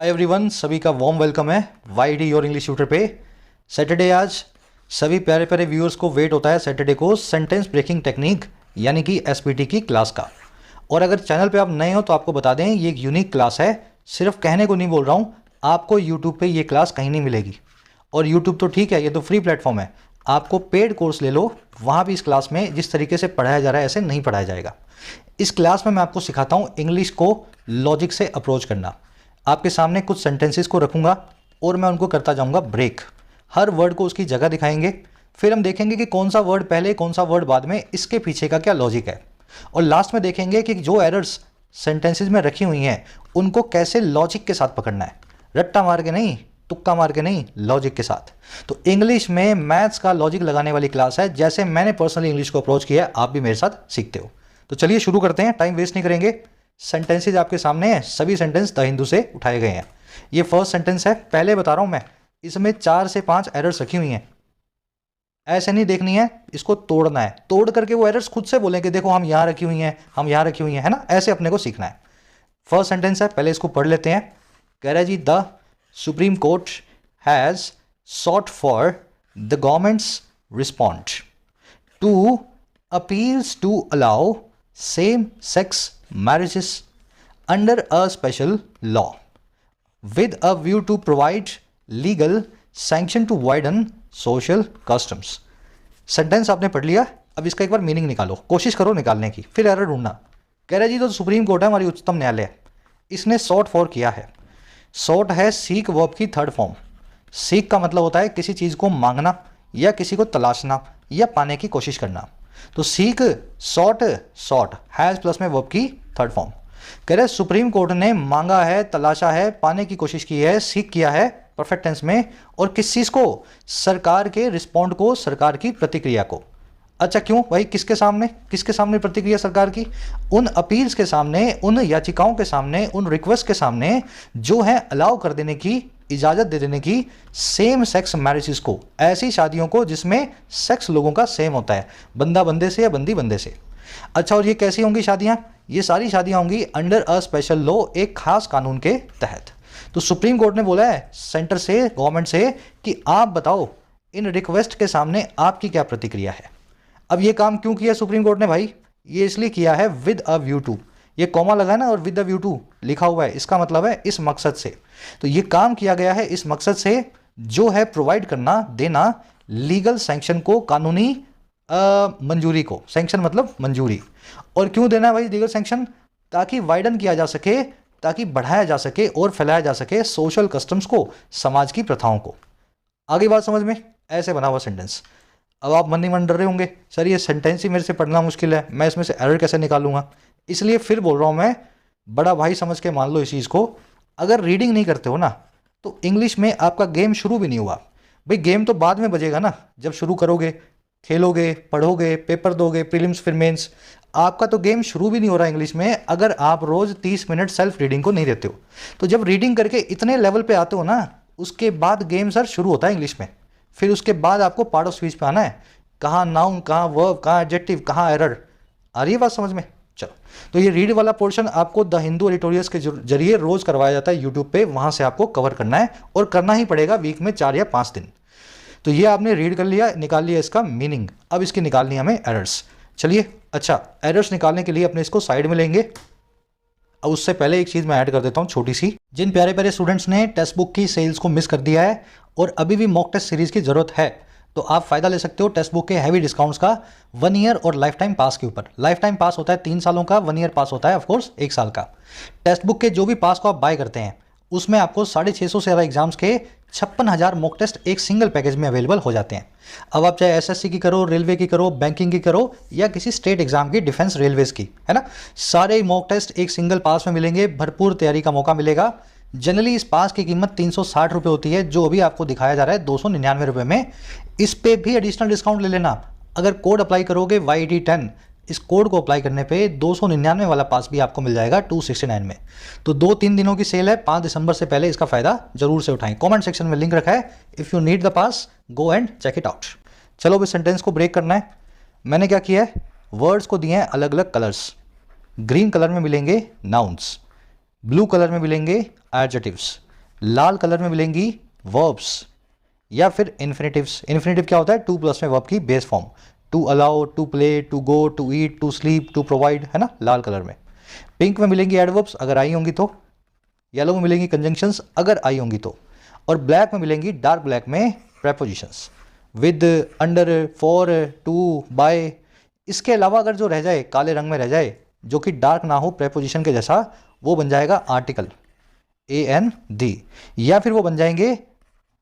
हाय everyone, सभी का warm welcome है Y D your English tutor पे। सैटरडे आज सभी प्यारे प्यारे व्यूअर्स को वेट होता है सैटरडे को सेंटेंस ब्रेकिंग टेक्निक यानी कि एसपीटी की क्लास का। और अगर चैनल पे आप नए हो तो आपको बता दें ये एक यूनिक क्लास है, सिर्फ कहने को नहीं बोल रहा हूँ, आपको यूट्यूब पे ये क्लास कहीं नहीं मिलेगी। और यूट्यूब तो ठीक है, ये तो फ्री प्लेटफॉर्म है, आपको पेड कोर्स ले लो, वहाँ भी इस क्लास में जिस तरीके से पढ़ाया जा रहा है ऐसे नहीं पढ़ाया जाएगा। इस क्लास में मैं आपको सिखाता हूँ इंग्लिश को लॉजिक से अप्रोच करना। आपके सामने कुछ सेंटेंसेस को रखूंगा और मैं उनको करता जाऊंगा ब्रेक। हर वर्ड को उसकी जगह दिखाएंगे, फिर हम देखेंगे कि कौन सा वर्ड पहले कौन सा वर्ड बाद में, इसके पीछे का क्या लॉजिक है। और लास्ट में देखेंगे कि जो एरर्स सेंटेंसेस में रखी हुई हैं उनको कैसे लॉजिक के साथ पकड़ना है, रट्टा मार के नहीं, तुक्का मार के नहीं, लॉजिक के साथ। तो इंग्लिश में मैथ्स का लॉजिक लगाने वाली क्लास है, जैसे मैंने पर्सनली इंग्लिश को अप्रोच किया है आप भी मेरे साथ सीखते हो। तो चलिए शुरू करते हैं, टाइम वेस्ट नहीं करेंगे। सेंटेंसेज आपके सामने हैं, सभी सेंटेंस द हिंदू से उठाए गए हैं। ये फर्स्ट सेंटेंस है, पहले बता रहा हूं मैं, इसमें 4 से 5 एरर्स रखी हुई हैं। ऐसे नहीं देखनी है, इसको तोड़ना है, तोड़ करके वो एरर्स खुद से बोलेंगे देखो हम यहाँ रखी हुई हैं, हम यहाँ रखी हुई हैं, है ना, ऐसे अपने को सीखना है। फर्स्ट सेंटेंस है, पहले इसको पढ़ लेते हैं। कह रहा है जी, the supreme court has sought for the governments respond to appeals to allow same sex marriages under a special law with a view to provide legal sanction to widen social customs। Sentence आपने पढ़ लिया, अब इसका एक बार meaning निकालो, कोशिश करो निकालने की, फिर एरर ढूंढना। कह रहे जी तो सुप्रीम कोर्ट है, हमारी उच्चतम न्यायालय, इसने सॉट फॉर किया है। सॉट है सीक वर्ब की थर्ड फॉर्म। सीक का मतलब होता है किसी चीज़ को मांगना या किसी को तलाशना या पाने की कोशिश करना। तो seek, sought, sought, has plus में वर्ब की थर्ड फॉर्म। कह रहे सुप्रीम कोर्ट ने मांगा है, तलाशा है, पाने की कोशिश की है, सीक किया है परफेक्ट टेंस में, और किस चीज़ को? सरकार के रिस्पॉन्ड को, सरकार की प्रतिक्रिया को। अच्छा क्यों भाई, किसके सामने, किसके सामने प्रतिक्रिया सरकार की? उन अपील्स के सामने, उन याचिकाओं के सामने, उन रिक्वेस्ट के सामने जो है अलाउ कर देने की, इजाज़त दे देने की सेम सेक्स मैरिजेस को, ऐसी शादियों को जिसमें सेक्स लोगों का सेम होता है, बंदा बंदे से या बंदी बंदे से। अच्छा, और ये कैसी होंगी शादियां? ये सारी शादियां होंगी अंडर अ स्पेशल लॉ, एक खास कानून के तहत। तो सुप्रीम कोर्ट ने बोला है सेंटर से, गवर्नमेंट से, कि आप बताओ इन रिक्वेस्ट के सामने आपकी क्या प्रतिक्रिया है। अब ये काम क्यों किया सुप्रीम कोर्ट ने भाई? ये इसलिए किया है विद अ व्यू टू, ये कॉमा लगा है ना, और विद अ व्यू टू लिखा हुआ है, इसका मतलब है इस मकसद से। तो ये काम किया गया है इस मकसद से, जो है प्रोवाइड करना, देना लीगल सैंक्शन को, कानूनी मंजूरी को। सैंक्शन मतलब मंजूरी। और क्यों देना है भाई लीगल सैंक्शन? ताकि वाइडन किया जा सके, ताकि बढ़ाया जा सके और फैलाया जा सके सोशल कस्टम्स को, समाज की प्रथाओं को। आगे बात समझ में? ऐसे बना हुआ सेंटेंस। अब आप मन ही मन डर रहे होंगे, सर ये सेंटेंस ही मेरे से पढ़ना मुश्किल है, मैं इसमें से एरर कैसे निकालूंगा? इसलिए फिर बोल रहा हूँ मैं, बड़ा भाई समझ के मान लो इस चीज़ को। अगर रीडिंग नहीं करते हो ना तो इंग्लिश में आपका गेम शुरू भी नहीं हुआ। भाई गेम तो बाद में बजेगा ना, जब शुरू करोगे, खेलोगे, पढ़ोगे, पेपर दोगे, प्रीलिम्स फिर मेंस। आपका तो गेम शुरू भी नहीं हो रहा इंग्लिश में अगर आप रोज़ 30 मिनट सेल्फ रीडिंग को नहीं देते हो। तो जब रीडिंग करके इतने लेवल पे आते हो ना, उसके बाद गेम सर शुरू होता है इंग्लिश में। फिर उसके बाद आपको पार्ट ऑफ स्पीच पे आना है, कहाँ नाउन, कहाँ वर्ब, कहाँ एडजेक्टिव, कहाँ एरर। आ रही है बात समझ में? चलो, तो ये रीड वाला पोर्शन आपको द हिंदू एडिटोरियल्स के जरिए रोज करवाया जाता है यूट्यूब पे, वहां से आपको कवर करना है, और करना ही पड़ेगा वीक में 4 या 5 दिन। तो ये आपने रीड कर लिया, निकाल लिया इसका मीनिंग, अब इसकी निकालनी है हमें एरर्स। चलिए, अच्छा एरर्स निकालने के लिए अपने इसको साइड में लेंगे। अब उससे पहले एक चीज़ मैं ऐड कर देता हूँ छोटी सी। जिन प्यारे प्यारे स्टूडेंट्स ने टेक्स्ट बुक की सेल्स को मिस कर दिया है और अभी भी मॉक टेस्ट सीरीज़ की ज़रूरत है, तो आप फ़ायदा ले सकते हो टेक्स्ट बुक के हैवी डिस्काउंट्स का 1 ईयर और लाइफ टाइम पास के ऊपर। लाइफ टाइम पास होता है 3 सालों का, 1 ईयर पास होता है ऑफकोर्स 1 साल का। टेक्स्ट बुक के जो भी पास को आप बाय करते हैं उसमें आपको 650 से ज़्यादा एग्जाम्स के 56,000 मॉक टेस्ट एक सिंगल पैकेज में अवेलेबल हो जाते हैं। अब आप चाहे एसएससी की करो, रेलवे की करो, बैंकिंग की करो, या किसी स्टेट एग्जाम की, डिफेंस रेलवेज की, है ना, सारे मॉक टेस्ट एक सिंगल पास में मिलेंगे, भरपूर तैयारी का मौका मिलेगा। जनरली इस पास की कीमत 360 रुपये होती है, जो अभी आपको दिखाया जा रहा है 299 रुपये में। इस पे भी एडिशनल डिस्काउंट ले लेना, अगर कोड अप्लाई करोगे YD10, इस कोड को अप्लाई करने पे 299 वाला पास भी आपको मिल जाएगा 269 में। तो 2-3 दिनों की सेल है, 5 दिसंबर से पहले इसका फायदा जरूर से उठाएं। कमेंट सेक्शन में लिंक रखा है, if you need the pass go and check it out. चलो अभी सेंटेंस को ब्रेक करना है। मैंने क्या किया है, वर्ड्स को दिए हैं अलग अलग कलर्स। ग्रीन कलर में मिलेंगे नाउन्स, ब्लू कलर में मिलेंगे एडजेक्टिव्स, लाल कलर में मिलेंगी वर्ब्स या फिर इन्फिनेटिव्स। इन्फिनेटिव क्या होता है? टू प्लस में वर्ब की base form, to allow, to play, to go, to eat, to sleep, to provide, है ना, लाल कलर में। पिंक में मिलेंगी एडवर्ब्स अगर आई होंगी तो, येलो में मिलेंगी कंजंक्शंस अगर आई होंगी तो, और ब्लैक में मिलेंगी, डार्क ब्लैक में, prepositions with, under, for, to, by. इसके अलावा अगर जो रह जाए काले रंग में रह जाए जो कि डार्क ना हो प्रेपोजिशन के जैसा, वो बन जाएगा आर्टिकल, AND, या फिर वो बन जाएंगे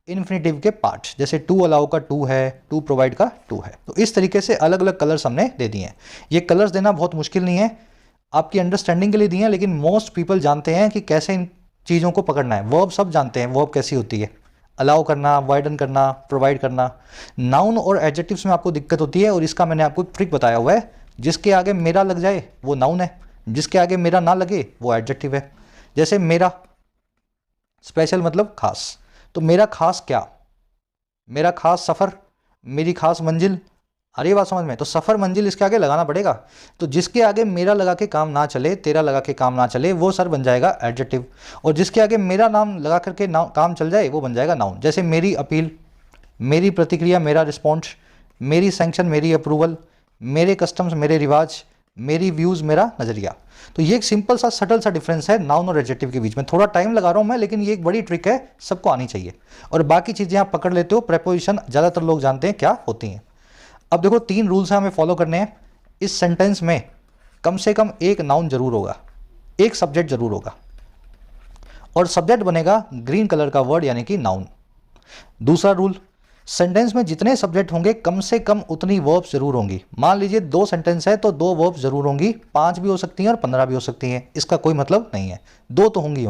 इन्फिनेटिव के पार्ट, जैसे टू अलाउ का टू है, टू प्रोवाइड का टू है। तो इस तरीके से अलग अलग कलर्स हमने दे दिए हैं। ये कलर्स देना बहुत मुश्किल नहीं है, आपकी अंडरस्टैंडिंग के लिए दिए हैं, लेकिन मोस्ट पीपल जानते हैं कि कैसे इन चीज़ों को पकड़ना है। वर्ब सब जानते हैं वर्ब कैसी होती है, अलाउ करना, वाइडन करना, प्रोवाइड करना। नाउन और एडजेक्टिव्स में आपको दिक्कत होती है, और इसका मैंने आपको ट्रिक बताया हुआ है। जिसके आगे मेरा लग जाए वो नाउन है, जिसके आगे मेरा ना लगे वो एडजेक्टिव है। जैसे मेरा, स्पेशल मतलब खास, तो मेरा खास क्या, मेरा खास सफ़र, मेरी खास मंजिल। अरे बात समझ में? तो सफ़र मंजिल इसके आगे लगाना पड़ेगा। तो जिसके आगे मेरा लगा के काम ना चले, तेरा लगा के काम ना चले, वो सर बन जाएगा एडजेक्टिव। और जिसके आगे मेरा नाम लगा करके काम चल जाए वो बन जाएगा नाउन। जैसे मेरी अपील, मेरी प्रतिक्रिया, मेरा रिस्पॉन्स, मेरी सैंक्शन, मेरी अप्रूवल, मेरे कस्टम्स, मेरे रिवाज, मेरी व्यूज़, मेरा नज़रिया। तो ये एक सिंपल सा सटल सा डिफरेंस है नाउन और एडजेक्टिव के बीच में। थोड़ा टाइम लगा रहा हूँ मैं, लेकिन ये एक बड़ी ट्रिक है, सबको आनी चाहिए। और बाकी चीज़ें आप पकड़ लेते हो। प्रेपोजिशन ज़्यादातर लोग जानते हैं क्या होती हैं। अब देखो 3 रूल्स हैं हमें फॉलो करने हैं। इस सेंटेंस में कम से कम एक नाउन जरूर होगा, एक सब्जेक्ट जरूर होगा, और सब्जेक्ट बनेगा ग्रीन कलर का वर्ड यानी कि नाउन। दूसरा रूल, सेंटेंस में जितने सब्जेक्ट होंगे कम से कम उतनी वर्ब्स जरूर होंगी। मान लीजिए 2 सेंटेंस है तो 2 वर्ब्स जरूर होंगी, 5 भी हो सकती हैं और 15 भी हो सकती हैं, इसका कोई मतलब नहीं है, 2 तो होंगी।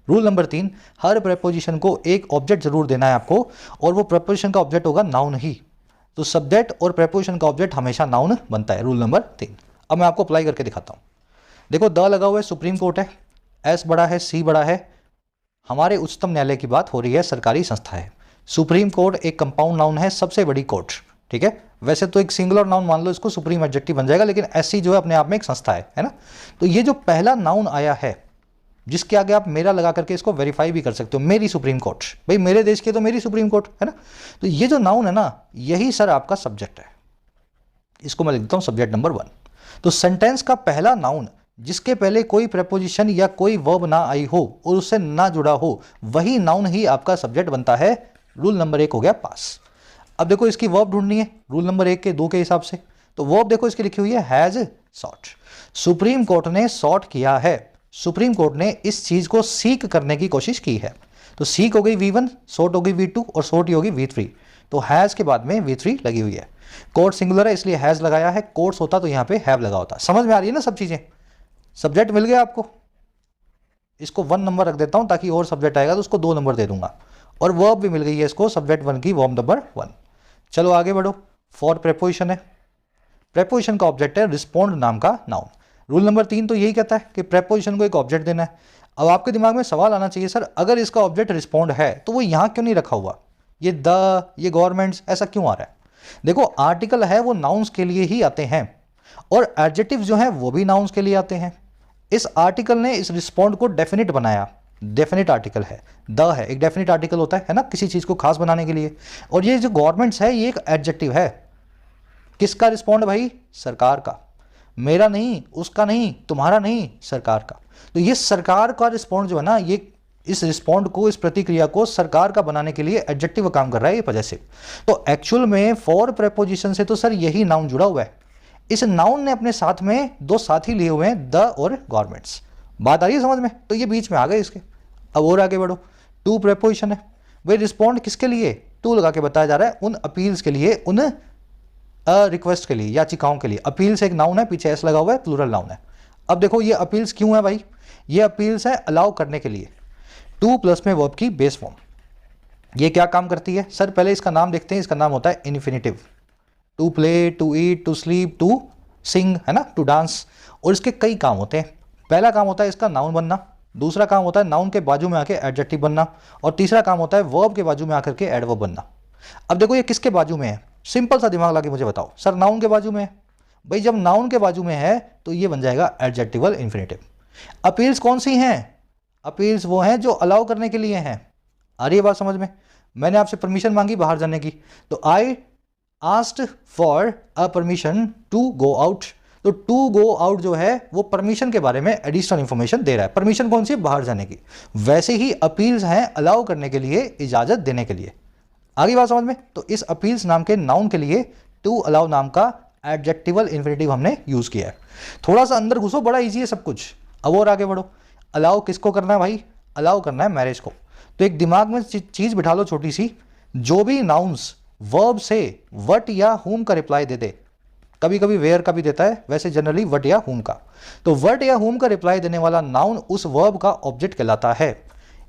रूल नंबर 3, हर प्रेपोजिशन को एक ऑब्जेक्ट जरूर देना है आपको, और वो प्रेपोजिशन का ऑब्जेक्ट होगा नाउन ही। तो सब्जेक्ट और प्रेपोजिशन का ऑब्जेक्ट हमेशा नाउन बनता है। रूल नंबर 3 अब मैं आपको अप्लाई करके दिखाता हूँ। देखो द लगा हुआ है, सुप्रीम कोर्ट है, एस बड़ा है, सी बड़ा है, हमारे उच्चतम न्यायालय की बात हो रही है, सरकारी संस्था है। सुप्रीम कोर्ट एक कंपाउंड नाउन है, सबसे बड़ी कोर्ट, ठीक है। वैसे तो एक सिंगुलर नाउन मान लो इसको, सुप्रीम एडजेक्टिव बन जाएगा, लेकिन एससी जो है अपने आप में एक संस्था है ना। तो ये जो पहला नाउन आया है, जिसके आगे आप मेरा लगा करके इसको वेरीफाई भी कर सकते हो, मेरी सुप्रीम कोर्ट, भाई मेरे देश की तो मेरी सुप्रीम कोर्ट है ना। तो ये जो नाउन है ना, यही सर आपका सब्जेक्ट है। इसको मैं लिख देता हूं सब्जेक्ट नंबर 1। तो सेंटेंस का पहला नाउन जिसके पहले कोई प्रेपोजिशन या कोई वर्ब ना आई हो और उससे ना जुड़ा हो, वही नाउन ही आपका सब्जेक्ट बनता है। रूल नंबर 1 हो गया पास। अब देखो इसकी वर्ब ढूंढनी है रूल नंबर 1 के 2 के हिसाब से। तो वर्ब देखो इसकी लिखी हुई है हैज सॉट। सुप्रीम कोर्ट ने सॉट किया है, सुप्रीम कोर्ट ने इस चीज को सीक करने की कोशिश की है। तो सीक हो गई V1, सॉट हो गई V2 और सॉट ही होगी V3। तो हैज के बाद में V3 लगी हुई है। कोर्ट सिंगुलर है इसलिए हैज लगाया है, कोर्ट्स होता तो यहां पे हैव लगा होता। समझ में आ रही है ना सब चीजें? सब्जेक्ट मिल गया आपको। इसको 1 नंबर रख देता हूं ताकि और सब्जेक्ट आएगा तो उसको 2 नंबर दे दूंगा। और वर्ब भी मिल गई है इसको, सब्जेक्ट 1 की वर्ब नंबर 1। चलो आगे बढ़ो। फॉर प्रेपोजिशन है, प्रेपोजिशन का ऑब्जेक्ट है रिस्पोंड नाम का नाउन। रूल नंबर 3 तो यही कहता है कि प्रेपोजिशन को एक ऑब्जेक्ट देना है। अब आपके दिमाग में सवाल आना चाहिए, सर अगर इसका ऑब्जेक्ट रिस्पोंड है तो वो यहां क्यों नहीं रखा हुआ, ये द, ये गवर्नमेंट्स, ऐसा क्यों आ रहा है? देखो आर्टिकल है वो नाउन्स के लिए ही आते हैं, और एडजेक्टिव जो है वो भी नाउन्स के लिए आते हैं। इस आर्टिकल ने इस रिस्पोंड को डेफिनिट बनाया, डेफिनिट आर्टिकल है, द है, एक डेफिनिट आर्टिकल होता है ना, किसी चीज को खास बनाने के लिए। और ये जो गवर्नमेंट्स है ये एक एडजेक्टिव है। किसका रिस्पोंड भाई? सरकार का। मेरा नहीं, उसका नहीं, तुम्हारा नहीं, सरकार का। तो ये सरकार का रिस्पोंड जो है ना, ये इस रिस्पोंड को, इस प्रतिक्रिया को सरकार का बनाने के लिए एडजेक्टिव का काम कर रहा है ये पॉजेसिव। तो एक्चुअल में फॉर प्रेपोजिशन से तो सर यही नाउन जुड़ा हुआ है। इस नाउन ने अपने साथ में 2 साथी लिए हुए हैं, द और गवर्नमेंट्स। बात आ रही है समझ में? तो ये बीच में आ गए इसके। अब और आगे बढ़ो। टू प्रेपोजिशन है भाई, रिस्पोंड किसके लिए? टू लगा के बताया जा रहा है उन अपील्स के लिए, उन रिक्वेस्ट के लिए, याचिकाओं के लिए। अपील्स एक नाउन है, पीछे एस लगा हुआ है, प्लूरल नाउन है। अब देखो ये अपील्स क्यों है भाई? ये अपील्स है अलाउ करने के लिए। 2 प्लस में वर्ब की बेस फॉर्म। ये क्या काम करती है सर? पहले इसका नाम देखते हैं। इसका नाम होता है infinitive. To play, to eat, to sleep, to sing, है ना, टू डांस। और इसके कई काम होते हैं। पहला काम होता है इसका नाउन बनना, दूसरा काम होता है नाउन के बाजू में आके एडजेक्टिव बनना, और तीसरा काम होता है वर्ब के बाजू में आकर के एडवर्ब बनना। अब देखो ये किसके बाजू में है? सिंपल सा दिमाग लगा मुझे बताओ। सर नाउन के बाजू में है। भाई जब नाउन के बाजू में है तो ये बन जाएगा एडजेक्टिवल इन्फिनेटिव। अपील्स कौन सी हैं? अपील्स वो हैं जो अलाउ करने के लिए हैं। आ रही है बात समझ में? मैंने आपसे परमिशन मांगी बाहर जाने की, तो I asked for a permission to go out. तो टू गो आउट जो है वो परमिशन के बारे में एडिशनल इंफॉर्मेशन दे रहा है। परमिशन कौन सी? बाहर जाने की। वैसे ही अपील्स हैं अलाउ करने के लिए, इजाजत देने के लिए। आगे बात समझ में? तो इस अपील्स नाम के नाउन के लिए टू अलाउ नाम का एडजेक्टिवल इन्फिनेटिव हमने यूज किया है। थोड़ा सा अंदर घुसो, बड़ा इजी है सब कुछ। अब और आगे बढ़ो। अलाउ किसको करना है भाई? अलाउ करना है मैरिज को। तो एक दिमाग में चीज बिठा लो छोटी सी, जो भी नाउन्स वर्ब से वट या हुम का रिप्लाई दे दे, कभी कभी वेयर का भी देता है, वैसे जनरली वट या हुम का, तो वट या हुम का रिप्लाई देने वाला नाउन उस वर्ब का ऑब्जेक्ट कहलाता है।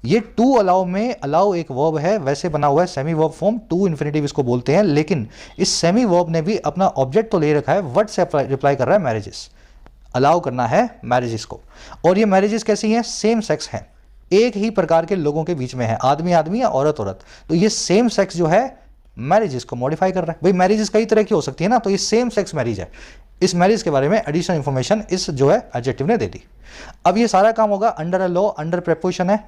ये टू अलाउ में अलाउ एक वर्ब है, वैसे बना हुआ है semi verb form, to infinitive इसको बोलते हैं, लेकिन इस सेमी वर्ब ने भी अपना ऑब्जेक्ट तो ले रखा है, वट से रिप्लाई कर रहा है मैरिजेस। अलाउ करना है मैरिजेस को। और ये मैरिजेस कैसी हैं? सेम सेक्स हैं, एक ही प्रकार के लोगों के बीच में है, आदमी आदमी या औरत औरत। तो ये सेम सेक्स जो है मैरिजेस को मॉडिफाई कर रहा है। भाई मैरिजेस कई तरह की हो सकती है ना, तो ये सेम सेक्स मैरिज है। इस मैरिज के बारे में एडिशनल इंफॉर्मेशन इस जो है एडजेक्टिव ने दे दी। अब ये सारा काम होगा under a law. Under preposition है,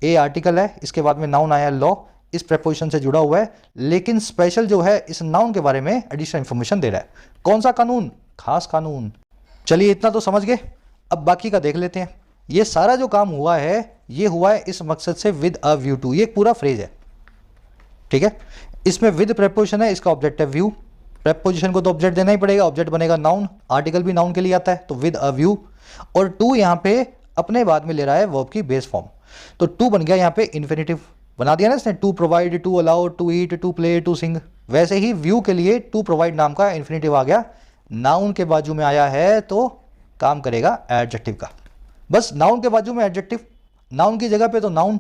ए आर्टिकल है, इसके बाद में नाउन आया लॉ, इस प्रेपोजिशन से जुड़ा हुआ है, लेकिन स्पेशल जो है इस नाउन के बारे में एडिशनल इंफॉर्मेशन दे रहा है। कौन सा कानून? खास कानून। चलिए इतना तो समझ गए, अब बाकी का देख लेते हैं। ये सारा जो काम हुआ है ये हुआ है इस मकसद से विद अ व्यू टू। ये पूरा फ्रेज है, ठीक है। इसमें विद प्रेपोजिशन है, इसका ऑब्जेक्ट है व्यू। प्रेपोजिशन को तो ऑब्जेक्ट देना ही पड़ेगा, ऑब्जेक्ट बनेगा नाउन, आर्टिकल भी नाउन के लिए आता है, तो विद अ व्यू। और टू यहाँ पे अपने बाद में ले रहा है वर्ब की बेस फॉर्म, तो टू बन गया यहाँ पे इन्फिनेटिव बना दिया ना इसने, to provide, to allow, to eat, to play, to sing. वैसे ही व्यू के लिए टू प्रोवाइड नाम का इन्फिनेटिव आ गया, नाउन के बाजू में आया है तो काम करेगा एडजेक्टिव का। बस नाउन के बाजू में एडजेक्टिव, नाउन की जगह पे तो नाउन,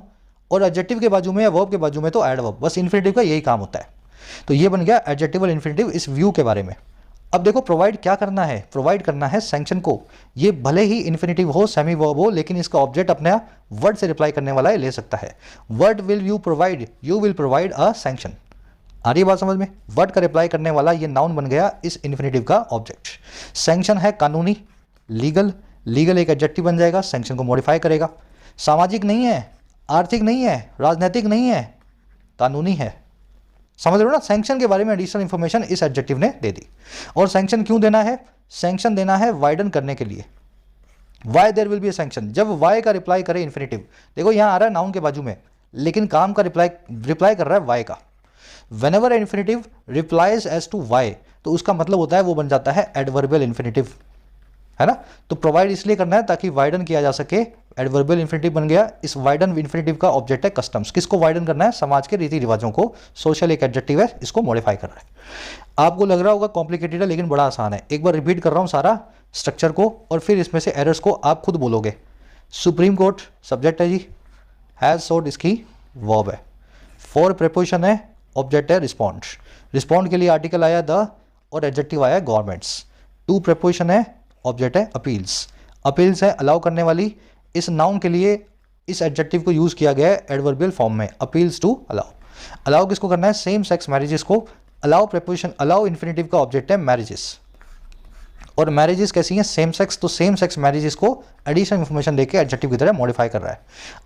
और एडजेक्टिव के बाजू में या वर्ब के बाजू में तो एडवर्ब। बस इन्फिनेटिव का यही काम होता है। तो ये बन गया एडजेक्टिवल इन्फिनेटिव इस व्यू के बारे में। अब देखो प्रोवाइड क्या करना है? प्रोवाइड करना है सैंक्शन को। ये भले ही इन्फिनेटिव हो, सेमी वर्ब हो, लेकिन इसका ऑब्जेक्ट अपना वर्ड से रिप्लाई करने वाला है, ले सकता है। Word will you provide, you will provide a sanction. आ रही बात समझ में? वर्ड का रिप्लाई करने वाला ये नाउन बन गया इस इन्फिनेटिव का ऑब्जेक्ट। सैंक्शन है कानूनी, लीगल, लीगल एक एडजेक्टिव बन जाएगा, सैंक्शन को मॉडिफाई करेगा। सामाजिक नहीं है, आर्थिक नहीं है, राजनीतिक नहीं है, कानूनी है। समझ रहे हो ना? सैंक्शन के बारे में एडिशनल इंफॉर्मेशन इस एडजेक्टिव ने दे दी। और सैंक्शन क्यों देना है? सैंक्शन देना है वाइडन करने के लिए। Why there will be a sanction, जब वाई का रिप्लाई करे इन्फिनेटिव। देखो यहां आ रहा है नाउन के बाजू में, लेकिन काम का रिप्लाई कर रहा है वाई का। Whenever infinitive replies as to why, तो उसका मतलब होता है वो बन जाता है एडवर्बियल इन्फिनेटिव, है ना। तो प्रोवाइड इसलिए करना है ताकि वाइडन किया जा सके, एडवर्बियल इन्फिनेटिव बन गया। इस वाइडन इन्फिनेटिव का ऑब्जेक्ट है कस्टम्स। किसको वाइडन करना है? समाज के रीति रिवाजों को। सोशल एक एडजेक्टिव है, इसको मॉडिफाई कर रहा है। आपको लग रहा होगा कॉम्प्लिकेटेड है, लेकिन बड़ा आसान है। एक बार रिपीट कर रहा हूं सारा स्ट्रक्चर को, और फिर इसमें से एरर्स को आप खुद बोलोगे। सुप्रीम कोर्ट सब्जेक्ट है जी, हैज सोड इसकी वर्ब है। फॉर प्रेपोजिशन है, ऑब्जेक्ट है रिस्पॉन्ड। रिस्पॉन्ड के लिए आर्टिकल आया द, और एडजेक्टिव आया गवर्नमेंट्स। टू प्रेपोजिशन है, ऑब्जेक्ट है अपील्स। अपील्स है अलाउ करने वाली। इस नाउन के लिए इस एडजेक्टिव को यूज किया गया है एडवर्बियल फॉर्म में, अपील्स टू अलाउ। अलाउ किसको करना है? सेम सेक्स मैरिजेस को। अलाउ प्रेपोजिशन, अलाउ इन्फिनेटिव का ऑब्जेक्ट है मैरिजेस, और मैरिजेस कैसी हैं? Same sex. तो सेम सेक्स मैरिजेस को एडिशनल इंफॉर्मेशन देके एडजेक्टिव की तरह मॉडिफाई कर रहा है।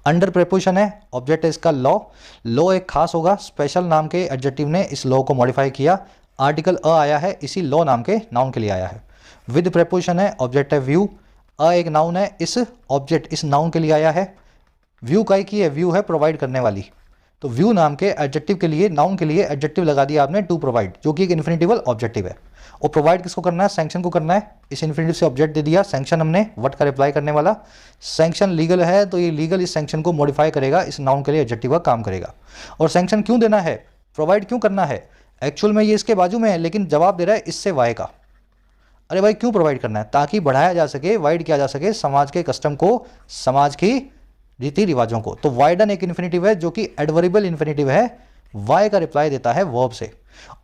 अंडर प्रेपोजिशन है, ऑब्जेक्ट है इसका लॉ। लॉ एक खास होगा, स्पेशल नाम के एडजेक्टिव ने इस लॉ को मॉडिफाई किया। आर्टिकल अ आया है, इसी लॉ नाम के नाउन के लिए आया है। विद प्रेपोजिशन है, ऑब्जेक्ट है व्यू। अ एक नाउन है, इस ऑब्जेक्ट इस नाउन के लिए आया है। व्यू काय की है? व्यू है प्रोवाइड करने वाली। तो व्यू नाम के एडजेक्टिव के लिए, नाउन के लिए एडजेक्टिव लगा दिया आपने टू प्रोवाइड, जो कि एक इन्फिनेटिवल ऑब्जेक्टिव है। और प्रोवाइड किसको करना है? सैंक्शन को करना है। इस इन्फिनेटिव से ऑब्जेक्ट दे दिया सैंक्शन हमने, वट का रिप्लाई करने वाला। सैंक्शन लीगल है, तो ये लीगल इस सैंक्शन को मॉडिफाई करेगा, इस नाउन के लिए एडजेक्टिव का काम करेगा। और सैंक्शन क्यों देना है? प्रोवाइड क्यों करना है? एक्चुअल में ये इसके बाजू में है, लेकिन जवाब दे रहा है इससे वाई का। अरे भाई क्यों प्रोवाइड करना है? ताकि बढ़ाया जा सके, वाइड किया जा सके समाज के कस्टम को, समाज की रीति रिवाजों को। तो वाइडन एक इन्फिनेटिव है जो कि एडवर्बियल इन्फिनेटिव है, वाई का रिप्लाई देता है वर्ब से।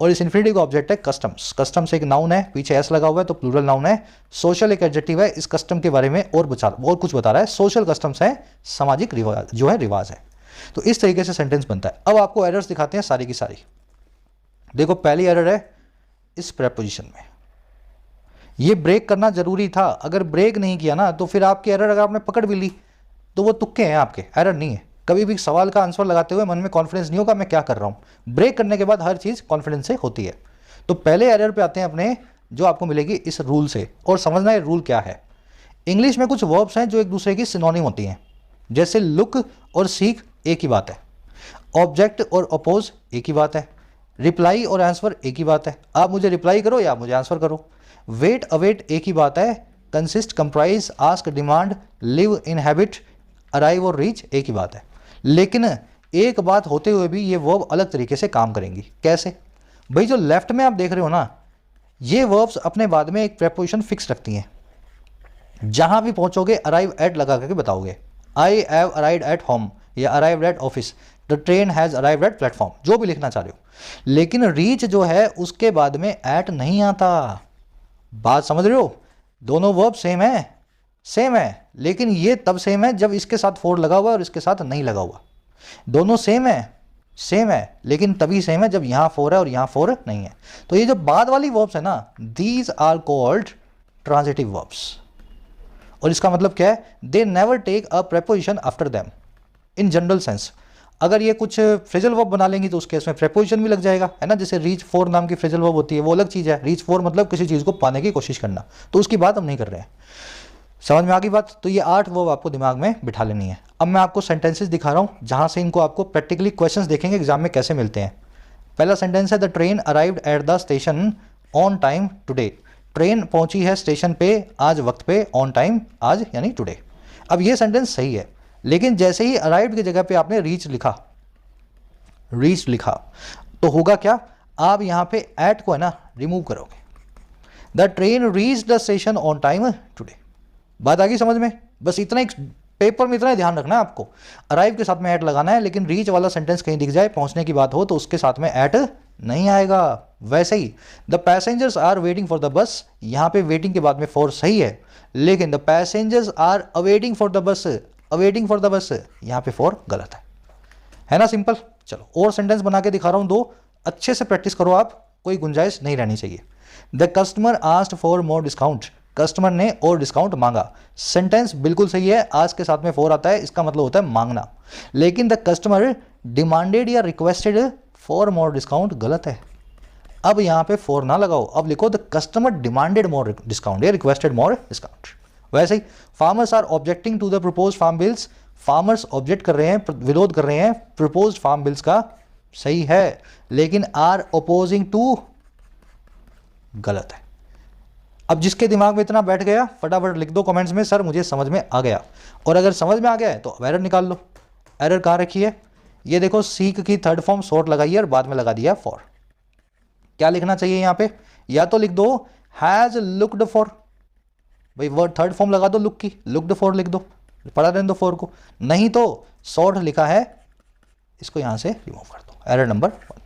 और इस इन्फिनेटिव का ऑब्जेक्ट है कस्टम्स। कस्टम्स एक नाउन है, पीछे एस लगा हुआ है तो प्लूरल नाउन है। सोशल एक एडजेक्टिव है, इस कस्टम के बारे में और कुछ बता रहा है। सोशल कस्टम्स है, सामाजिक रिवाज जो है, रिवाज है। तो इस तरीके से सेंटेंस बनता है। अब आपको एरर्स दिखाते हैं सारी की सारी। देखो पहली एरर है इस प्रेपोजिशन में, ये ब्रेक करना जरूरी था। अगर ब्रेक नहीं किया ना तो फिर आपकी एरर अगर आपने पकड़ भी ली तो वो तुक्के हैं आपके, एरर नहीं है। कभी भी सवाल का आंसर लगाते हुए मन में कॉन्फिडेंस नहीं होगा मैं क्या कर रहा हूँ। ब्रेक करने के बाद हर चीज़ कॉन्फिडेंस से होती है। तो पहले एरर पे आते हैं अपने, जो आपको मिलेगी इस रूल से, और समझना है रूल क्या है। इंग्लिश में कुछ वर्ब्स हैं जो एक दूसरे की सिनोनिम होती हैं, जैसे लुक और सीक एक ही बात है, ऑब्जेक्ट और अपोज एक ही बात है, रिप्लाई और आंसर एक ही बात है, आप मुझे रिप्लाई करो या मुझे आंसर करो। वेट अवेट एक ही बात है, consist comprise ask demand live inhabit arrive और रीच एक ही बात है। लेकिन एक बात होते हुए भी ये वर्ब अलग तरीके से काम करेंगी। कैसे भाई? जो लेफ्ट में आप देख रहे हो ना, ये वर्ब्स अपने बाद में एक प्रेपोजिशन फिक्स रखती हैं। जहां भी पहुंचोगे अराइव एट लगा करके बताओगे, I have arrived at home या arrived at office, the train has arrived at platform, जो भी लिखना चाह रहे हो। लेकिन रीच जो है उसके बाद में एट नहीं आता। बात समझ रहे हो? दोनों वर्ब सेम है, सेम है, लेकिन ये तब सेम है जब इसके साथ फोर लगा हुआ है और इसके साथ नहीं लगा हुआ। दोनों सेम है, लेकिन तभी सेम है जब यहां फोर है और यहां फोर नहीं है। तो ये जो बाद वाली वर्ब्स है ना, these are called transitive verbs. और इसका मतलब क्या है? They never take a preposition after them in general sense. अगर ये कुछ फ्रेजल वर्ब बना लेंगी तो उस केस में प्रेपोजिशन भी लग जाएगा, है ना। जैसे रीच फॉर नाम की फ्रेजल वर्ब होती है, वो अलग चीज़ है। रीच फॉर मतलब किसी चीज़ को पाने की कोशिश करना, तो उसकी बात हम नहीं कर रहे हैं। समझ में आ गई बात? तो ये 8 वर्ब आपको दिमाग में बिठा लेनी है। अब मैं आपको सेंटेंसेस दिखा रहा हूँ जहाँ से इनको आपको प्रैक्टिकली क्वेश्चंस देखेंगे एग्जाम में कैसे मिलते हैं। पहला सेंटेंस है, the train arrived at the station on time today. Train पहुंची है स्टेशन पे आज वक्त पे, ऑन टाइम आज यानी टुडे। अब ये सेंटेंस सही है, लेकिन जैसे ही अराइव्ड की जगह पे आपने रीच लिखा तो होगा क्या? आप यहां पे एट को है ना रिमूव करोगे। The train reach the station on time today. बात आ गई समझ में? बस इतना एक पेपर में इतना ही ध्यान रखना है आपको, अराइव के साथ में एट लगाना है, लेकिन रीच वाला सेंटेंस कहीं दिख जाए, पहुंचने की बात हो, तो उसके साथ में एट नहीं आएगा। वैसे ही the passengers are waiting for the bus, यहां पे वेटिंग के बाद में फॉर सही है, लेकिन the passengers are awaiting for the bus, awaiting for the bus यहां पे फॉर गलत है ना। सिंपल। चलो और सेंटेंस बना के दिखा रहा हूं दो, अच्छे से प्रैक्टिस करो आप, कोई गुंजाइश नहीं रहनी चाहिए। The customer asked for more discount, customer ने और डिस्काउंट मांगा। सेंटेंस बिल्कुल सही है, आज के साथ में फॉर आता है, इसका मतलब होता है मांगना। लेकिन द कस्टमर डिमांडेड या रिक्वेस्टेड फॉर मोर डिस्काउंट गलत है। अब यहां पे फॉर ना लगाओ, अब लिखो the customer demanded more discount या रिक्वेस्टेड मोर डिस्काउंट। वैसे ही farmers are objecting to the proposed farm bills, farmers object कर रहे हैं, विरोध कर रहे हैं प्रपोज्ड फार्म बिल्स का, सही है, लेकिन आर ओपोजिंग टू गलत है। अब जिसके दिमाग में इतना बैठ गया फटाफट लिख दो कमेंट्स में, सर मुझे समझ में आ गया। और अगर समझ में आ गया है तो एरर निकाल लो। एरर कहाँ रखी है? ये देखो, सीक की थर्ड फॉर्म शॉर्ट लगाई है और बाद में लगा दिया फॉर। क्या लिखना चाहिए यहाँ पे? या तो लिख दो हैज लुक्ड फॉर, भाई वर्ड थर्ड फॉर्म लगा दो लुक की, लुक्ड फॉर लिख दो, पढ़ा रहने दो फॉर को। नहीं तो शॉर्ट लिखा है, इसको यहां से रिमूव कर दो। Error number 1।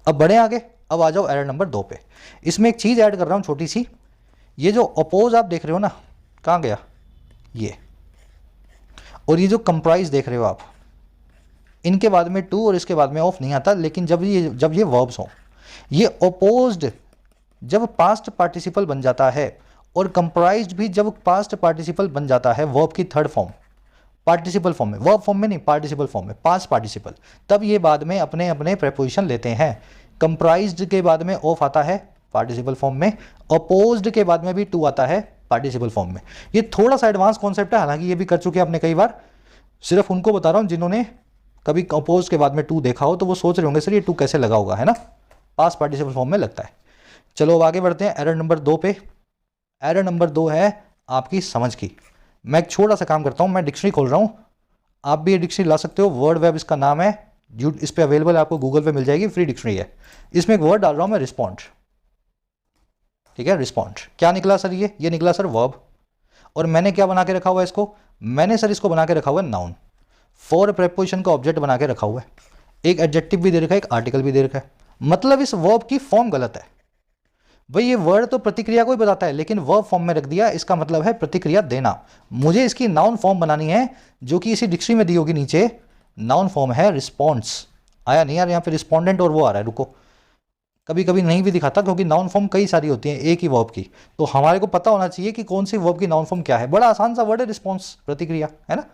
अब बढ़े आगे, अब आ जाओ एरर नंबर 2 पे। इसमें एक चीज ऐड कर रहा हूं छोटी सी, ये जो अपोज आप देख रहे हो ना, कहां गया ये, और ये जो कंप्राइज देख रहे हो आप, इनके बाद में टू और इसके बाद में ऑफ नहीं आता। लेकिन जब ये वर्ब्स हो, ये अपोज्ड जब पास्ट पार्टिसिपल बन जाता है, और कंप्राइज्ड भी जब पास्ट पार्टिसिपल बन जाता है वर्ब की थर्ड फॉर्म, पार्टिसिपल फॉर्म में, वर्ब फॉर्म में नहीं, पार्टिसिपल फॉर्म में, पास्ट पार्टिसिपल, तब ये बाद में अपने अपने प्रेपोजिशन लेते हैं। कंप्राइज्ड के बाद में ऑफ आता है पार्टिसिपल फॉर्म में, अपोज्ड के बाद में भी टू आता है पार्टिसिपल फॉर्म में। ये थोड़ा सा एडवांस कॉन्सेप्ट है, हालांकि ये भी कर चुके हैं आपने कई बार, सिर्फ उनको बता रहा हूं जिन्होंने कभी अपोज के बाद में टू देखा हो, तो वो सोच रहे होंगे सर ये टू कैसे लगा होगा, है ना, पास्ट पार्टिसिपल फॉर्म में लगता है। चलो अब आगे बढ़ते हैं एरर नंबर 2 पे। एरर नंबर 2 है आपकी समझ की। मैं एक छोटा सा काम करता हूं, मैं डिक्शनरी खोल रहा हूं, आप भी ये डिक्शनरी ला सकते हो, वर्ड वेब इसका नाम है, जो इस पे अवेलेबल है, आपको गूगल पे मिल जाएगी, फ्री डिक्शनरी है। इसमें एक वर्ड डाल रहा हूं मैं, रिस्पॉन्ड। ठीक है, रिस्पॉन्ड क्या निकला सर? ये निकला सर वर्ब। और मैंने क्या बना के रखा हुआ है इसको? मैंने सर इसको बना के रखा हुआ है नाउन, फॉर प्रेपोजिशन का ऑब्जेक्ट बना के रखा हुआ है, एक एडजेक्टिव भी दे रखा है, एक आर्टिकल भी दे रखा है। मतलब इस वर्ब की फॉर्म गलत है। भाई ये वर्ड तो प्रतिक्रिया को ही बताता है, लेकिन वर्ब फॉर्म में रख दिया, इसका मतलब है प्रतिक्रिया देना। मुझे इसकी नाउन फॉर्म बनानी है, जो कि इसी डिक्शनरी में दी होगी नीचे। नाउन फॉर्म है रिस्पॉन्स। आया नहीं यार यहाँ पे रिस्पोंडेंट और वो आ रहा है, रुको कभी कभी नहीं भी दिखाता, क्योंकि नाउन फॉर्म कई सारी होती हैं एक ही वर्ब की, तो हमारे को पता होना चाहिए कि कौन सी वर्ब की नाउन फॉर्म क्या है। बड़ा आसान सा वर्ड है रिस्पॉन्स, प्रतिक्रिया, है ना।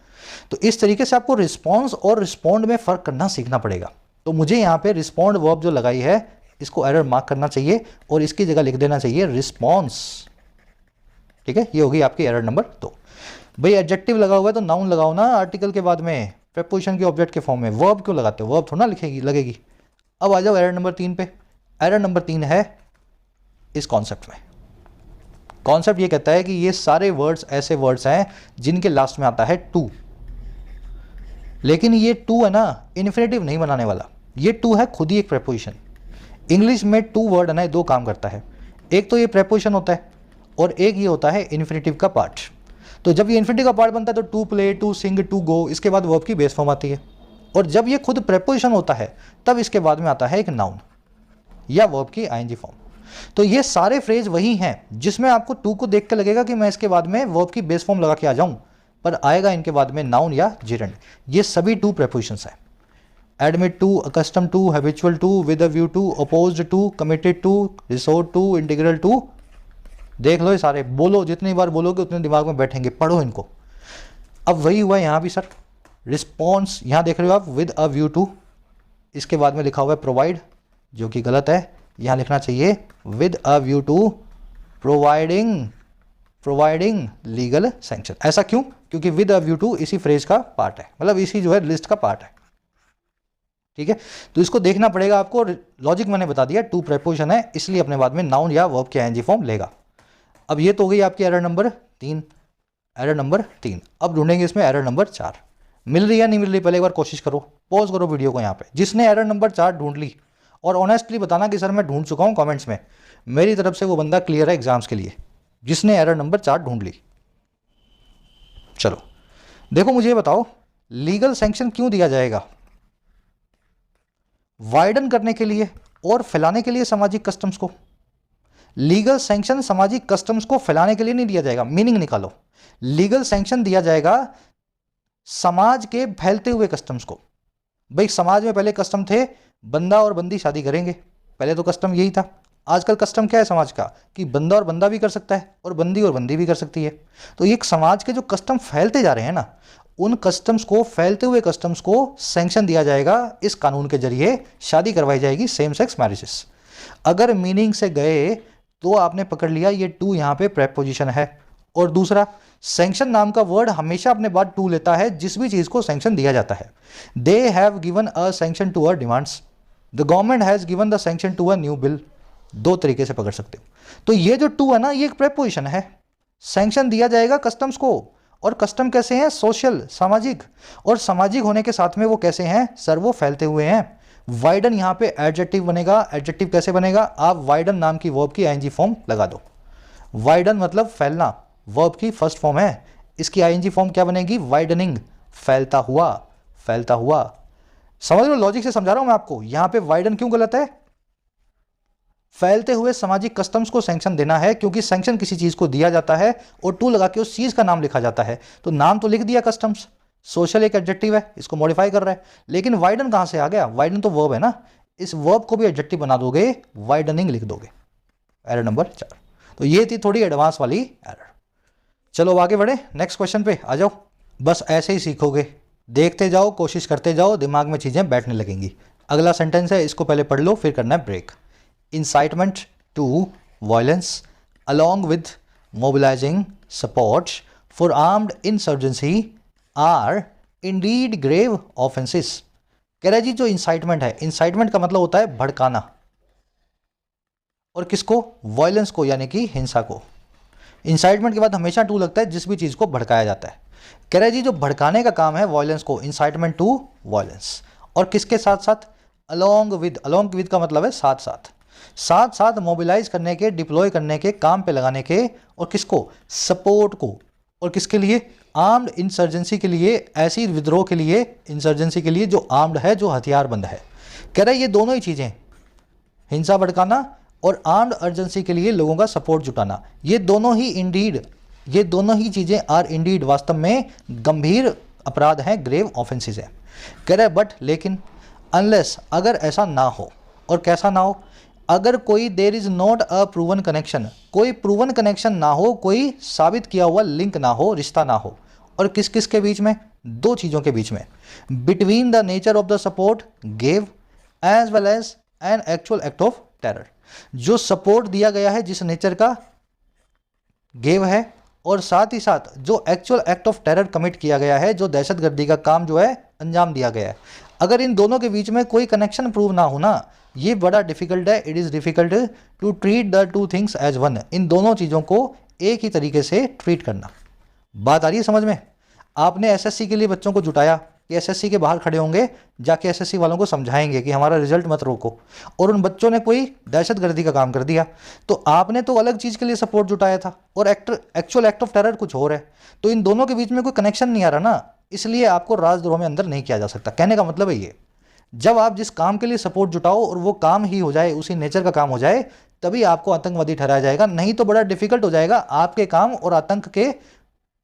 तो इस तरीके से आपको रिस्पॉन्स और रिस्पॉन्ड में फ़र्क करना सीखना पड़ेगा। तो मुझे यहाँ पे रिस्पॉन्ड वर्ब जो लगाई है इसको एरर मार्क करना चाहिए और इसकी जगह लिख देना चाहिए रिस्पॉन्स। ठीक है, ये होगी आपकी एरर नंबर 2। भाई एडजेक्टिव लगा हुआ है तो नाउन लगाओ ना आर्टिकल के बाद में, प्रेपोजिशन के ऑब्जेक्ट के फॉर्म में। वर्ब क्यों लगाते हो, वर्ब थोड़ा ना लगेगी। अब आ जाओ एरर नंबर 3 पे। एरर नंबर 3 है इस कॉन्सेप्ट में। कॉन्सेप्ट ये कहता है कि ये सारे वर्ड्स ऐसे वर्ड्स हैं जिनके लास्ट में आता है टू, लेकिन ये टू है ना इन्फिनेटिव नहीं बनाने वाला, ये टू है खुद ही एक प्रेपोजिशन। इंग्लिश में टू वर्ड है ना दो काम करता है, एक तो ये प्रेपोजिशन होता है और एक ये होता है इन्फिनेटिव का पार्ट। तो जब ये इन्फिनेटिव का पार्ट बनता है तो to play, to sing, to go, इसके बाद वर्ब की बेस फॉर्म आती है। और जब ये खुद प्रेपोजिशन होता है तब इसके बाद में आता है एक नाउन या वर्ब की आईएनजी फॉर्म। तो ये सारे फ्रेज वही हैं जिसमें आपको टू को देख के लगेगा कि मैं इसके बाद में वर्ब की बेस फॉर्म लगा के आ जाऊं, पर आएगा इनके बाद में नाउन या जेरेंड। ये सभी टू प्रेपोजिशंस हैं। Admit to, accustom to, habitual to, with a view to, opposed to, committed to, resort to, integral to. देख लो ये सारे, बोलो जितनी बार बोलोगे उतने दिमाग में बैठेंगे, पढ़ो इनको। अब वही हुआ यहाँ भी सर, रिस्पॉन्स यहाँ देख रहे हो आप, विद अ व्यू टू, इसके बाद में लिखा हुआ है प्रोवाइड, जो कि गलत है। यहाँ लिखना चाहिए with a view to providing legal sanction. ऐसा क्यों? क्योंकि विद अ व्यू टू इसी फ्रेज का पार्ट है, मतलब इसी जो है लिस्ट का पार्ट है। ठीक है, तो इसको देखना पड़ेगा आपको। लॉजिक मैंने बता दिया, टू प्रेपोजिशन है इसलिए अपने बाद में नाउन या वर्ब की आईएनजी फॉर्म लेगा। अब ये तो हो गई आपकी एरर नंबर 3। Error number 3। अब ढूंढेंगे इसमें एरर नंबर 4। मिल रही है नहीं मिल रही, पहले एक बार कोशिश करो, पॉज करो वीडियो को यहाँ पे। जिसने एरर नंबर 4 ढूंढ ली, और ऑनेस्टली बताना कि सर मैं ढूंढ चुका हूँ कमेंट्स में, मेरी तरफ से वो बंदा क्लियर है एग्जाम्स के लिए, जिसने एरर नंबर 4 ढूंढ ली। चलो देखो, मुझे ये बताओ लीगल सैंक्शन क्यों दिया जाएगा? वाइडन करने के लिए और फैलाने के लिए सामाजिक कस्टम्स को। लीगल सैंक्शन सामाजिक कस्टम्स को फैलाने के लिए नहीं दिया जाएगा। मीनिंग निकालो, लीगल सैंक्शन दिया जाएगा समाज के फैलते हुए कस्टम्स को। भाई समाज में पहले कस्टम थे बंदा और बंदी शादी करेंगे, पहले तो कस्टम यही था। आजकल कस्टम क्या है समाज का, कि बंदा और बंदा भी कर सकता है और बंदी भी कर सकती है। तो ये समाज के जो कस्टम फैलते जा रहे हैं ना, उन कस्टम्स को, फैलते हुए कस्टम्स को सैंक्शन दिया जाएगा। इस कानून के जरिए शादी करवाई जाएगी, सेम सेक्स मैरिजेस। अगर मीनिंग से गए तो आपने पकड़ लिया ये टू यहाँ पे प्रेपोजिशन है। और दूसरा, सैंक्शन नाम का वर्ड हमेशा अपने बाद टू लेता है जिस भी चीज को सैंक्शन दिया जाता है। They have given a sanction to our demands, the government has given the sanction to a new bill. दो तरीके से पकड़ सकते हो। तो ये जो टू है ना, ये एक प्रेपोजिशन है। सैंक्शन दिया जाएगा कस्टम्स को, और कस्टम कैसे हैं? सोशल, सामाजिक। और सामाजिक होने के साथ में वो कैसे हैं सर? वो फैलते हुए हैं। वाइडन यहाँ पे एडजेक्टिव बनेगा। एडजेक्टिव कैसे बनेगा? आप वाइडन नाम की वर्ब की आईएनजी फॉर्म लगा दो। वाइडन मतलब फैलना, वर्ब की फर्स्ट फॉर्म है। इसकी आईएनजी फॉर्म क्या बनेगी? वाइडनिंग, फैलता हुआ, फैलता हुआ। समझ लो, लॉजिक से समझा रहा हूं मैं आपको। यहां पे वाइडन क्यों गलत है? फैलते हुए सामाजिक कस्टम्स को सैंक्शन देना है, क्योंकि सैंक्शन किसी चीज को दिया जाता है और टू लगा के उस चीज का नाम लिखा जाता है। तो नाम तो लिख दिया कस्टम्स, सोशल एक एडजेक्टिव है, इसको मॉडिफाई कर रहा है। लेकिन वाइडन कहां से आ गया? वाइडन तो वर्ब है ना, इस वर्ब को भी एडजेक्टिव बना दोगे, वाइडनिंग लिख दोगे। Error number 4। तो ये थी थोड़ी एडवांस वाली एरर। चलो आगे बढ़े, नेक्स्ट क्वेश्चन पे आ जाओ। बस ऐसे ही सीखोगे, देखते जाओ, कोशिश करते जाओ, दिमाग में चीजें बैठने लगेंगी। अगला सेंटेंस है, इसको पहले पढ़ लो, फिर करना है break. Incitement to violence along with mobilizing support for armed insurgency are indeed grave offenses। कह रहा है जी जो इंसाइटमेंट है, इंसाइटमेंट का मतलब होता है भड़काना, और किसको? वायलेंस को, यानी कि हिंसा को। इंसाइटमेंट के बाद हमेशा टू लगता है जिस भी चीज को भड़काया जाता है। कह रहा है जी जो भड़काने का काम है वायलेंस को, इंसाइटमेंट टू वायलेंस, और किसके साथ साथ? Along with. अलोंग विद का मतलब है साथ साथ, साथ साथ मोबिलाइज करने के, डिप्लॉय करने के, काम पे लगाने के, और किसको? सपोर्ट को। और किसके लिए? आर्म्ड इंसर्जेंसी के लिए, ऐसी विद्रोह के लिए, इंसर्जेंसी के लिए जो आर्म्ड है, जो हथियारबंद है। कह रहा है ये दोनों ही चीजें, हिंसा भड़काना और आर्म्ड अर्जेंसी के लिए लोगों का सपोर्ट जुटाना, ये दोनों ही इंडीड, ये दोनों ही चीजें आर इंडीड, वास्तव में गंभीर अपराध हैं, ग्रेव ऑफेंसेस है। कह रहा है बट, लेकिन, अनलेस, अगर ऐसा ना हो, और कैसा ना हो? अगर कोई there is not a proven connection, कोई प्रूवन कनेक्शन ना हो, कोई साबित किया हुआ लिंक ना हो, रिश्ता ना हो, और किस किस के बीच में, दो चीज़ों के बीच में, between the nature of the support gave as well as an actual act of terror, जो सपोर्ट दिया गया है जिस नेचर का गेव है, और साथ ही साथ जो actual act of terror commit किया गया है, जो दहशतगर्दी का काम जो है अंजाम दिया गया है, अगर इन दोनों के बीच में कोई कनेक्शन प्रूव ना होना, ये बड़ा डिफिकल्ट है। It is difficult to treat the two things as one, इन दोनों चीज़ों को एक ही तरीके से ट्रीट करना। बात आ रही है समझ में? आपने एसएससी के लिए बच्चों को जुटाया कि एसएससी के बाहर खड़े होंगे, जाके एसएससी वालों को समझाएंगे कि हमारा रिजल्ट मत रोको, और उन बच्चों ने कोई दहशतगर्दी का काम कर दिया, तो आपने तो अलग चीज़ के लिए सपोर्ट जुटाया था और एक्चुअल एक्ट ऑफ टेरर कुछ और है, तो इन दोनों के बीच में कोई कनेक्शन नहीं आ रहा ना, इसलिए आपको राजद्रोह में अंदर नहीं किया जा सकता। कहने का मतलब है ये, जब आप जिस काम के लिए सपोर्ट जुटाओ और वो काम ही हो जाए, उसी नेचर का काम हो जाए, तभी आपको आतंकवादी ठहराया जाएगा, नहीं तो बड़ा डिफिकल्ट हो जाएगा आपके काम और आतंक के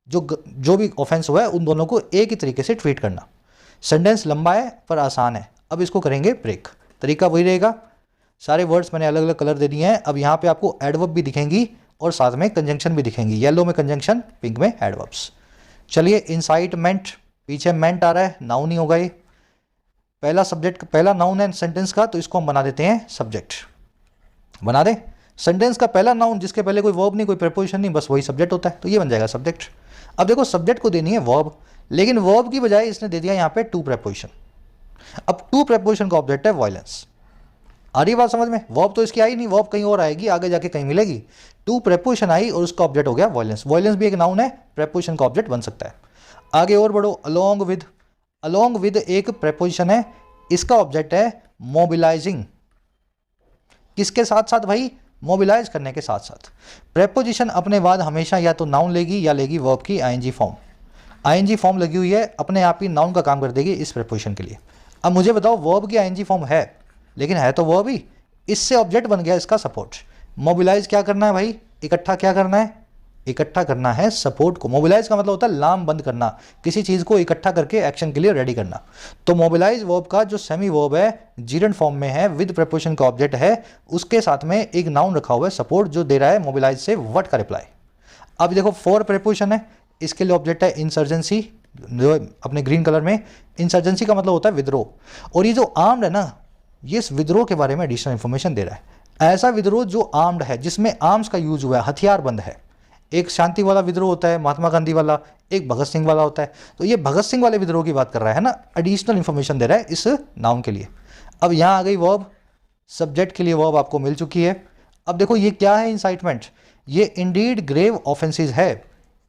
जो भी ऑफेंस हुआ है उन दोनों को एक ही तरीके से ट्रीट करना। सेंटेंस लंबा है पर आसान है। अब इसको करेंगे ब्रेक। तरीका वही रहेगा, सारे वर्ड्स मैंने अलग अलग कलर दे दिए हैं। अब यहाँ पे आपको एडवर्ब भी दिखेंगी और साथ में कंजंक्शन भी दिखेंगी, येलो में कंजंक्शन, पिंक में एडवर्ब्स। चलिए, इंसाइटमेंट, पीछे मेंट आ रहा है, नाउन ही होगा ये। पहला सब्जेक्ट, पहला नाउन है सेंटेंस का, तो इसको हम बना देते हैं सब्जेक्ट। बना दें सेंटेंस का पहला नाउन जिसके पहले कोई वर्ब नहीं, कोई प्रीपोजिशन नहीं, बस वही सब्जेक्ट होता है, तो ये बन जाएगा सब्जेक्ट। अब देखो, सब्जेक्ट को देनी है वर्ब, लेकिन वर्ब की बजाय इसने दे दिया यहाँ पे टू प्रीपोजिशन। अब टू प्रीपोजिशन का ऑब्जेक्ट है वायलेंस। आ रही बात समझ में? वर्ब तो इसकी आई नहीं, वर्ब कहीं और आएगी, आगे जाके कहीं मिलेगी। टू प्रीपोजिशन आई और उसका ऑब्जेक्ट हो गया वायलेंस। वायलेंस भी एक नाउन है, प्रीपोजिशन का ऑब्जेक्ट बन सकता है। आगे और बढ़ो, अलोंग विद। अलोंग विद एक प्रीपोजिशन है, इसका ऑब्जेक्ट है मोबिलाइजिंग। किसके साथ साथ भाई? मोबिलाइज करने के साथ साथ। प्रीपोजिशन अपने बाद हमेशा या तो नाउन लेगी या लेगी वर्ब की आईएनजी फॉर्म। आईएनजी फॉर्म लगी हुई है, अपने आप ही नाउन का काम कर देगी इस प्रीपोजिशन के लिए। अब मुझे बताओ, वर्ब की आईएनजी फॉर्म है, लेकिन है तो वर्ब ही, इससे ऑब्जेक्ट बन गया इसका सपोर्ट। मोबिलाइज क्या करना है भाई? इकट्ठा क्या करना है? इकट्ठा करना है सपोर्ट को। मोबिलाइज का मतलब होता है लाम बंद करना, किसी चीज़ को इकट्ठा करके एक्शन के लिए रेडी करना। तो मोबिलाइज वर्ब का जो सेमी वर्ब है, जीरंड फॉर्म में है, विद प्रीपोजिशन का ऑब्जेक्ट है, उसके साथ में एक नाउन रखा हुआ है सपोर्ट, जो दे रहा है मोबिलाइज से व्हाट का रिप्लाई। अब देखो, फोर प्रीपोजिशन है, इसके लिए ऑब्जेक्ट है इंसर्जेंसी, जो अपने ग्रीन कलर में। इंसर्जेंसी का मतलब होता है विद्रोह, और ये जो आर्म्ड है ना, ये इस विद्रोह के बारे में एडिशनल इंफॉर्मेशन दे रहा है। ऐसा विद्रोह जो आर्म्ड है, जिसमें आर्म्स का यूज हुआ है, हथियार बंद है। एक शांति वाला विद्रोह होता है, महात्मा गांधी वाला, एक भगत सिंह वाला होता है, तो ये भगत सिंह वाले विद्रोह की बात कर रहा है ना, एडिशनल इंफॉर्मेशन दे रहा है इस नाउन के लिए। अब यहाँ आ गई वर्ब, सब्जेक्ट के लिए वर्ब आपको मिल चुकी है। अब देखो, ये क्या है? इंसाइटमेंट। ये इंडीड ग्रेव ऑफेंसेस है।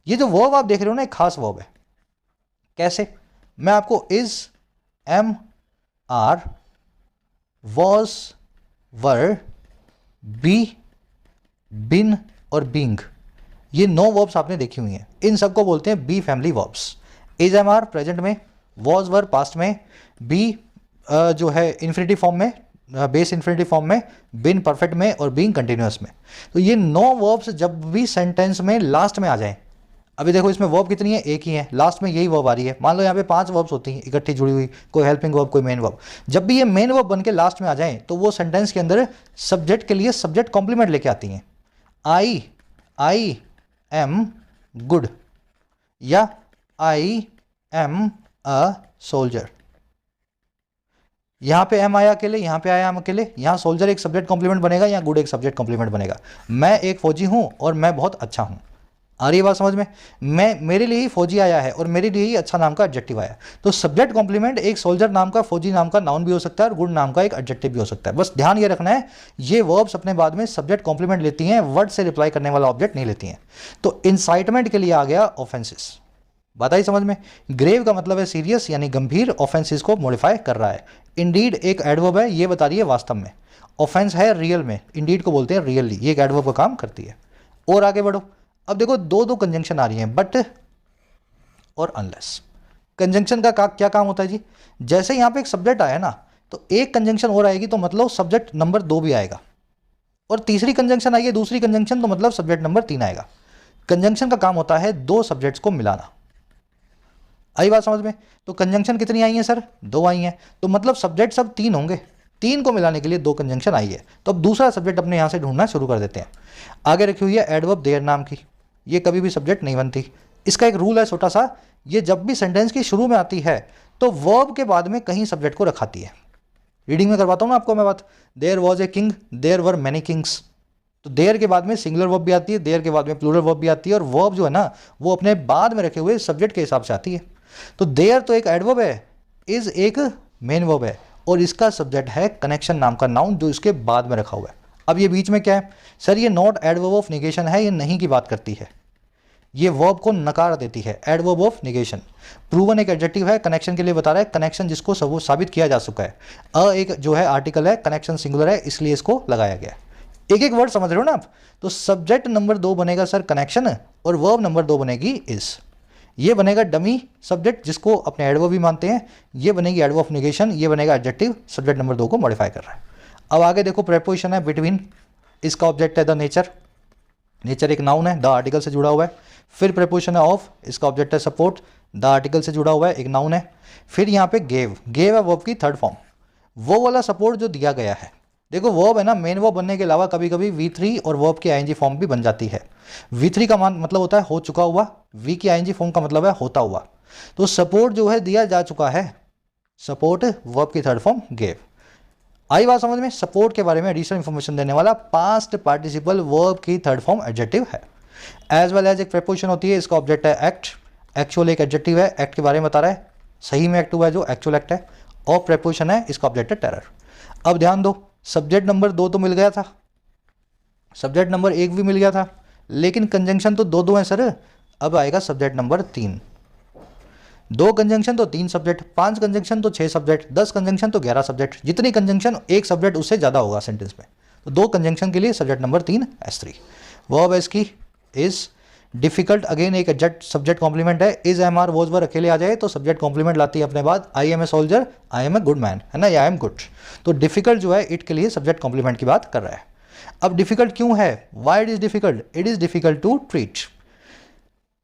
ये जो वर्ब आप देख रहे हो ना, एक खास वर्ब है। कैसे? मैं आपको is, am, are, was, were, be, been और बींग, ये 9 वर्ब्स आपने देखी हुई हैं। इन सबको बोलते हैं be family verbs. Is, am, are present में, वॉज, वर पास्ट में, बी जो है इन्फिनिटिव फॉर्म में, बेस इन्फिनिटिव फॉर्म में, बिन परफेक्ट में, और बीइंग कंटिन्यूअस में। तो ये 9 वर्ब्स जब भी सेंटेंस में लास्ट में आ जाएं, अभी देखो इसमें वर्ब कितनी है? एक ही है, लास्ट में यही वर्ब आ रही है। मान लो यहाँ पे 5 वर्ब्स होती हैं इकट्ठी जुड़ी हुई, कोई हेल्पिंग वर्ब, कोई मेन वर्ब। जब भी ये मेन वर्ब बन के लास्ट में आ जाएं, तो वो सेंटेंस के अंदर सब्जेक्ट के लिए सब्जेक्ट कॉम्प्लीमेंट लेके आती हैं। आई एम गुड, या आई एम अ सोल्जर। यहां पे एम आया अकेले, यहां पे आया एम अकेले, यहां सोल्जर एक सब्जेक्ट कॉम्प्लीमेंट बनेगा, यहां गुड एक सब्जेक्ट कॉम्प्लीमेंट बनेगा। मैं एक फौजी हूं और मैं बहुत अच्छा हूं। आ रही है बात समझ में? मेरे लिए ही फौजी आया है और मेरे लिए ही अच्छा नाम का एडजेक्टिव आया। तो सब्जेक्ट कॉम्प्लीमेंट एक सोल्जर नाम का, फौजी नाम का नाउन भी हो सकता है, और गुड नाम का एक एडजेक्टिव भी हो सकता है। बस ध्यान ये रखना है, ये वर्ब्स अपने बाद में सब्जेक्ट कॉम्प्लीमेंट लेती हैं, वर्ड से रिप्लाई करने वाला ऑब्जेक्ट नहीं लेती हैं। तो इंसाइटमेंट के लिए आ गया ऑफेंसेस। बात आई समझ में? ग्रेव का मतलब है सीरियस, यानी गंभीर। ऑफेंसेस को मॉडिफाई कर रहा है। इंडीड एक एडवर्ब है, ये बता रही है वास्तव में। ऑफेंस है रियल में, इंडीड को बोलते हैं रियली, ये एक एडवर्ब का काम करती है। और आगे बढ़ो। अब देखो, दो कंजंक्शन आ रही हैं, बट और अनलेस। कंजंक्शन का क्या काम होता है जी? जैसे यहां पे एक सब्जेक्ट आया ना, तो एक कंजंक्शन और आएगी, तो मतलब सब्जेक्ट नंबर 2 भी आएगा, और तीसरी कंजंक्शन आई है, दूसरी कंजंक्शन, तो मतलब सब्जेक्ट नंबर 3 आएगा। कंजंक्शन का काम होता है 2 सब्जेक्ट्स को मिलाना। आई बात समझ में? तो कंजंक्शन कितनी आई है सर? 2 आई हैं, तो मतलब सब्जेक्ट सब 3 होंगे। तीन को मिलाने के लिए दो कंजंक्शन आई है। तो अब दूसरा सब्जेक्ट अपने यहाँ से ढूंढना शुरू कर देते हैं। आगे रखी हुई है एडवर्ब देयर नाम की, ये कभी भी सब्जेक्ट नहीं बनती। इसका एक रूल है छोटा सा, ये जब भी सेंटेंस की शुरू में आती है तो वर्ब के बाद में कहीं सब्जेक्ट को रखाती है। रीडिंग में करवाता हूँ ना आपको मैं बात। There was a king, there were many kings. तो देयर के बाद में सिंगुलर वर्ब भी आती है, देयर के बाद में प्लूरल वर्ब भी आती है, और वर्ब जो है ना वो अपने बाद में रखे हुए सब्जेक्ट के हिसाब से आती है। तो देयर तो एक एडवर्ब है, इज एक मेन वर्ब है, और इसका सब्जेक्ट है कनेक्शन नाम का नाउन जो इसके बाद में रखा हुआ है। अब ये बीच में क्या है सर, ये नॉट एडवर्ब ऑफ निगेशन है, ये नहीं की बात करती है, ये वर्ब को नकार देती है। Adverb of negation. प्रूवन एक एडजेक्टिव है, कनेक्शन के लिए बता रहा है, कनेक्शन जिसको सब साबित किया जा चुका है। एक जो है आर्टिकल है, कनेक्शन सिंगुलर है, इसलिए इसको लगाया गया है। एक एक वर्ड समझ रहे हो ना आप। तो सब्जेक्ट नंबर 2 बनेगा सर कनेक्शन, और वर्ब नंबर 2 बनेगी इज। ये बनेगा डमी सब्जेक्ट जिसको अपने एडवर्ब भी मानते हैं, ये बनेगी एडवर्ब ऑफ निगेशन, ये बनेगा एडजेक्टिव सब्जेक्ट नंबर 2 को मॉडिफाई कर रहा है। अब आगे देखो प्रेपोजिशन है बिटवीन, इसका ऑब्जेक्ट है द नेचर, नेचर एक नाउन है, द आर्टिकल से जुड़ा हुआ है। फिर प्रेपोजिशन है ऑफ, इसका ऑब्जेक्ट है सपोर्ट, द आर्टिकल से जुड़ा हुआ है, एक नाउन है। फिर यहाँ पे गेव, गेव है वर्ब की थर्ड फॉर्म, वो वाला सपोर्ट जो दिया गया है। देखो वर्ब है ना, मेन वर्ब बनने के अलावा कभी कभी V3 और वर्ब की आईएनजी फॉर्म भी बन जाती है। V3 का मतलब होता है हो चुका हुआ, V की आईएनजी फॉर्म का मतलब है होता हुआ। तो सपोर्ट जो है दिया जा चुका है, सपोर्ट वर्ब की थर्ड फॉर्म गेव। आई बात समझ में। सपोर्ट के बारे में एडिशनल इंफॉर्मेशन देने वाला पास्ट पार्टिसिपल वर्ब की थर्ड फॉर्म एडजेक्टिव है। एज वेल एज एक प्रेपोजिशन होती है, इसका ऑब्जेक्ट है एक्ट, एक्चुअल एक एडजेक्टिव है, एक्ट के बारे में बता रहा है, सही में एक्ट हुआ है जो एक्चुअल एक्ट है। और प्रेपोजिशन है, इसका ऑब्जेक्ट है टेरर। अब ध्यान दो, सब्जेक्ट नंबर 2 तो मिल गया था, सब्जेक्ट नंबर 1 भी मिल गया था, लेकिन कंजंक्शन तो दो हैं सर। अब आएगा सब्जेक्ट नंबर 3, 2 कंजंक्शन तो 3 सब्जेक्ट, 5 कंजंक्शन तो 6 सब्जेक्ट, 10 कंजंक्शन तो 11 सब्जेक्ट। जितनी कंजंक्शन एक सब्जेक्ट उससे ज़्यादा होगा सेंटेंस में। तो 2 कंजंक्शन के लिए सब्जेक्ट नंबर 3 S3। वर्ब इसकी इज डिफिकल्ट, अगेन एक एडजेक्ट सब्जेक्ट कॉम्प्लीमेंट है। Is am are was were अकेले आ जाए तो सब्जेक्ट कॉम्प्लीमेंट लाती है अपने बाद। I am a soldier, I am a good man, है ना, या आई एम गुड। तो डिफिकल्ट जो है इट के लिए सब्जेक्ट कॉम्प्लीमेंट की बात कर रहा है। अब डिफिकल्ट क्यों है, why it is difficult, it is difficult to treat.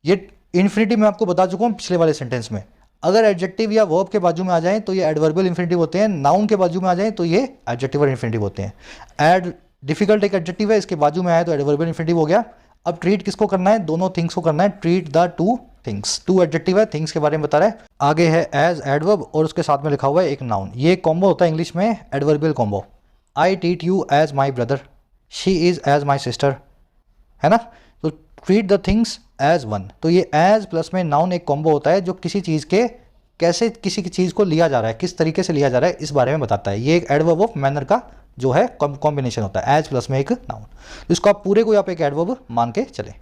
ये इन्फिनिटिव मैं आपको बता चुका हूँ पिछले वाले सेंटेंस में। अगर एडजेक्टिव या वर्ब के बाजू में आ जाए तो ये एडवर्बियल इन्फिनिटिव होते हैं, नाउन के बाजू में आ जाए तो ये एडजेक्टिव इन्फिनिटिव होते हैं। एड डिफिकल्ट एक एडजेक्टिव है, इसके बाजू में आए तो एडवर्बियल इन्फिनिटिव हो गया। अब ट्रीट किसको करना है, दोनों थिंग्स को करना है। Treat the two things, to adjective है, थिंग्स के बारे में बता रहा है। आगे है एज एडवर्ब और उसके साथ में लिखा हुआ है एक नाउन। ये कॉम्बो होता है इंग्लिश में adverbial combo. I treat you as my brother, she is as my sister, है ना। तो treat the things as one, तो ये एज प्लस में नाउन एक कॉम्बो होता है जो किसी चीज़ के कैसे किसी की चीज़ को लिया जा रहा है, किस तरीके से लिया जा रहा है, इस बारे में बताता है। ये एक एडवर्ब ऑफ मैनर का जो है कॉम्बिनेशन होता है, एज प्लस में एक नाउन। तो इसको आप पूरे को आप एक एडवर्ब मान के चले।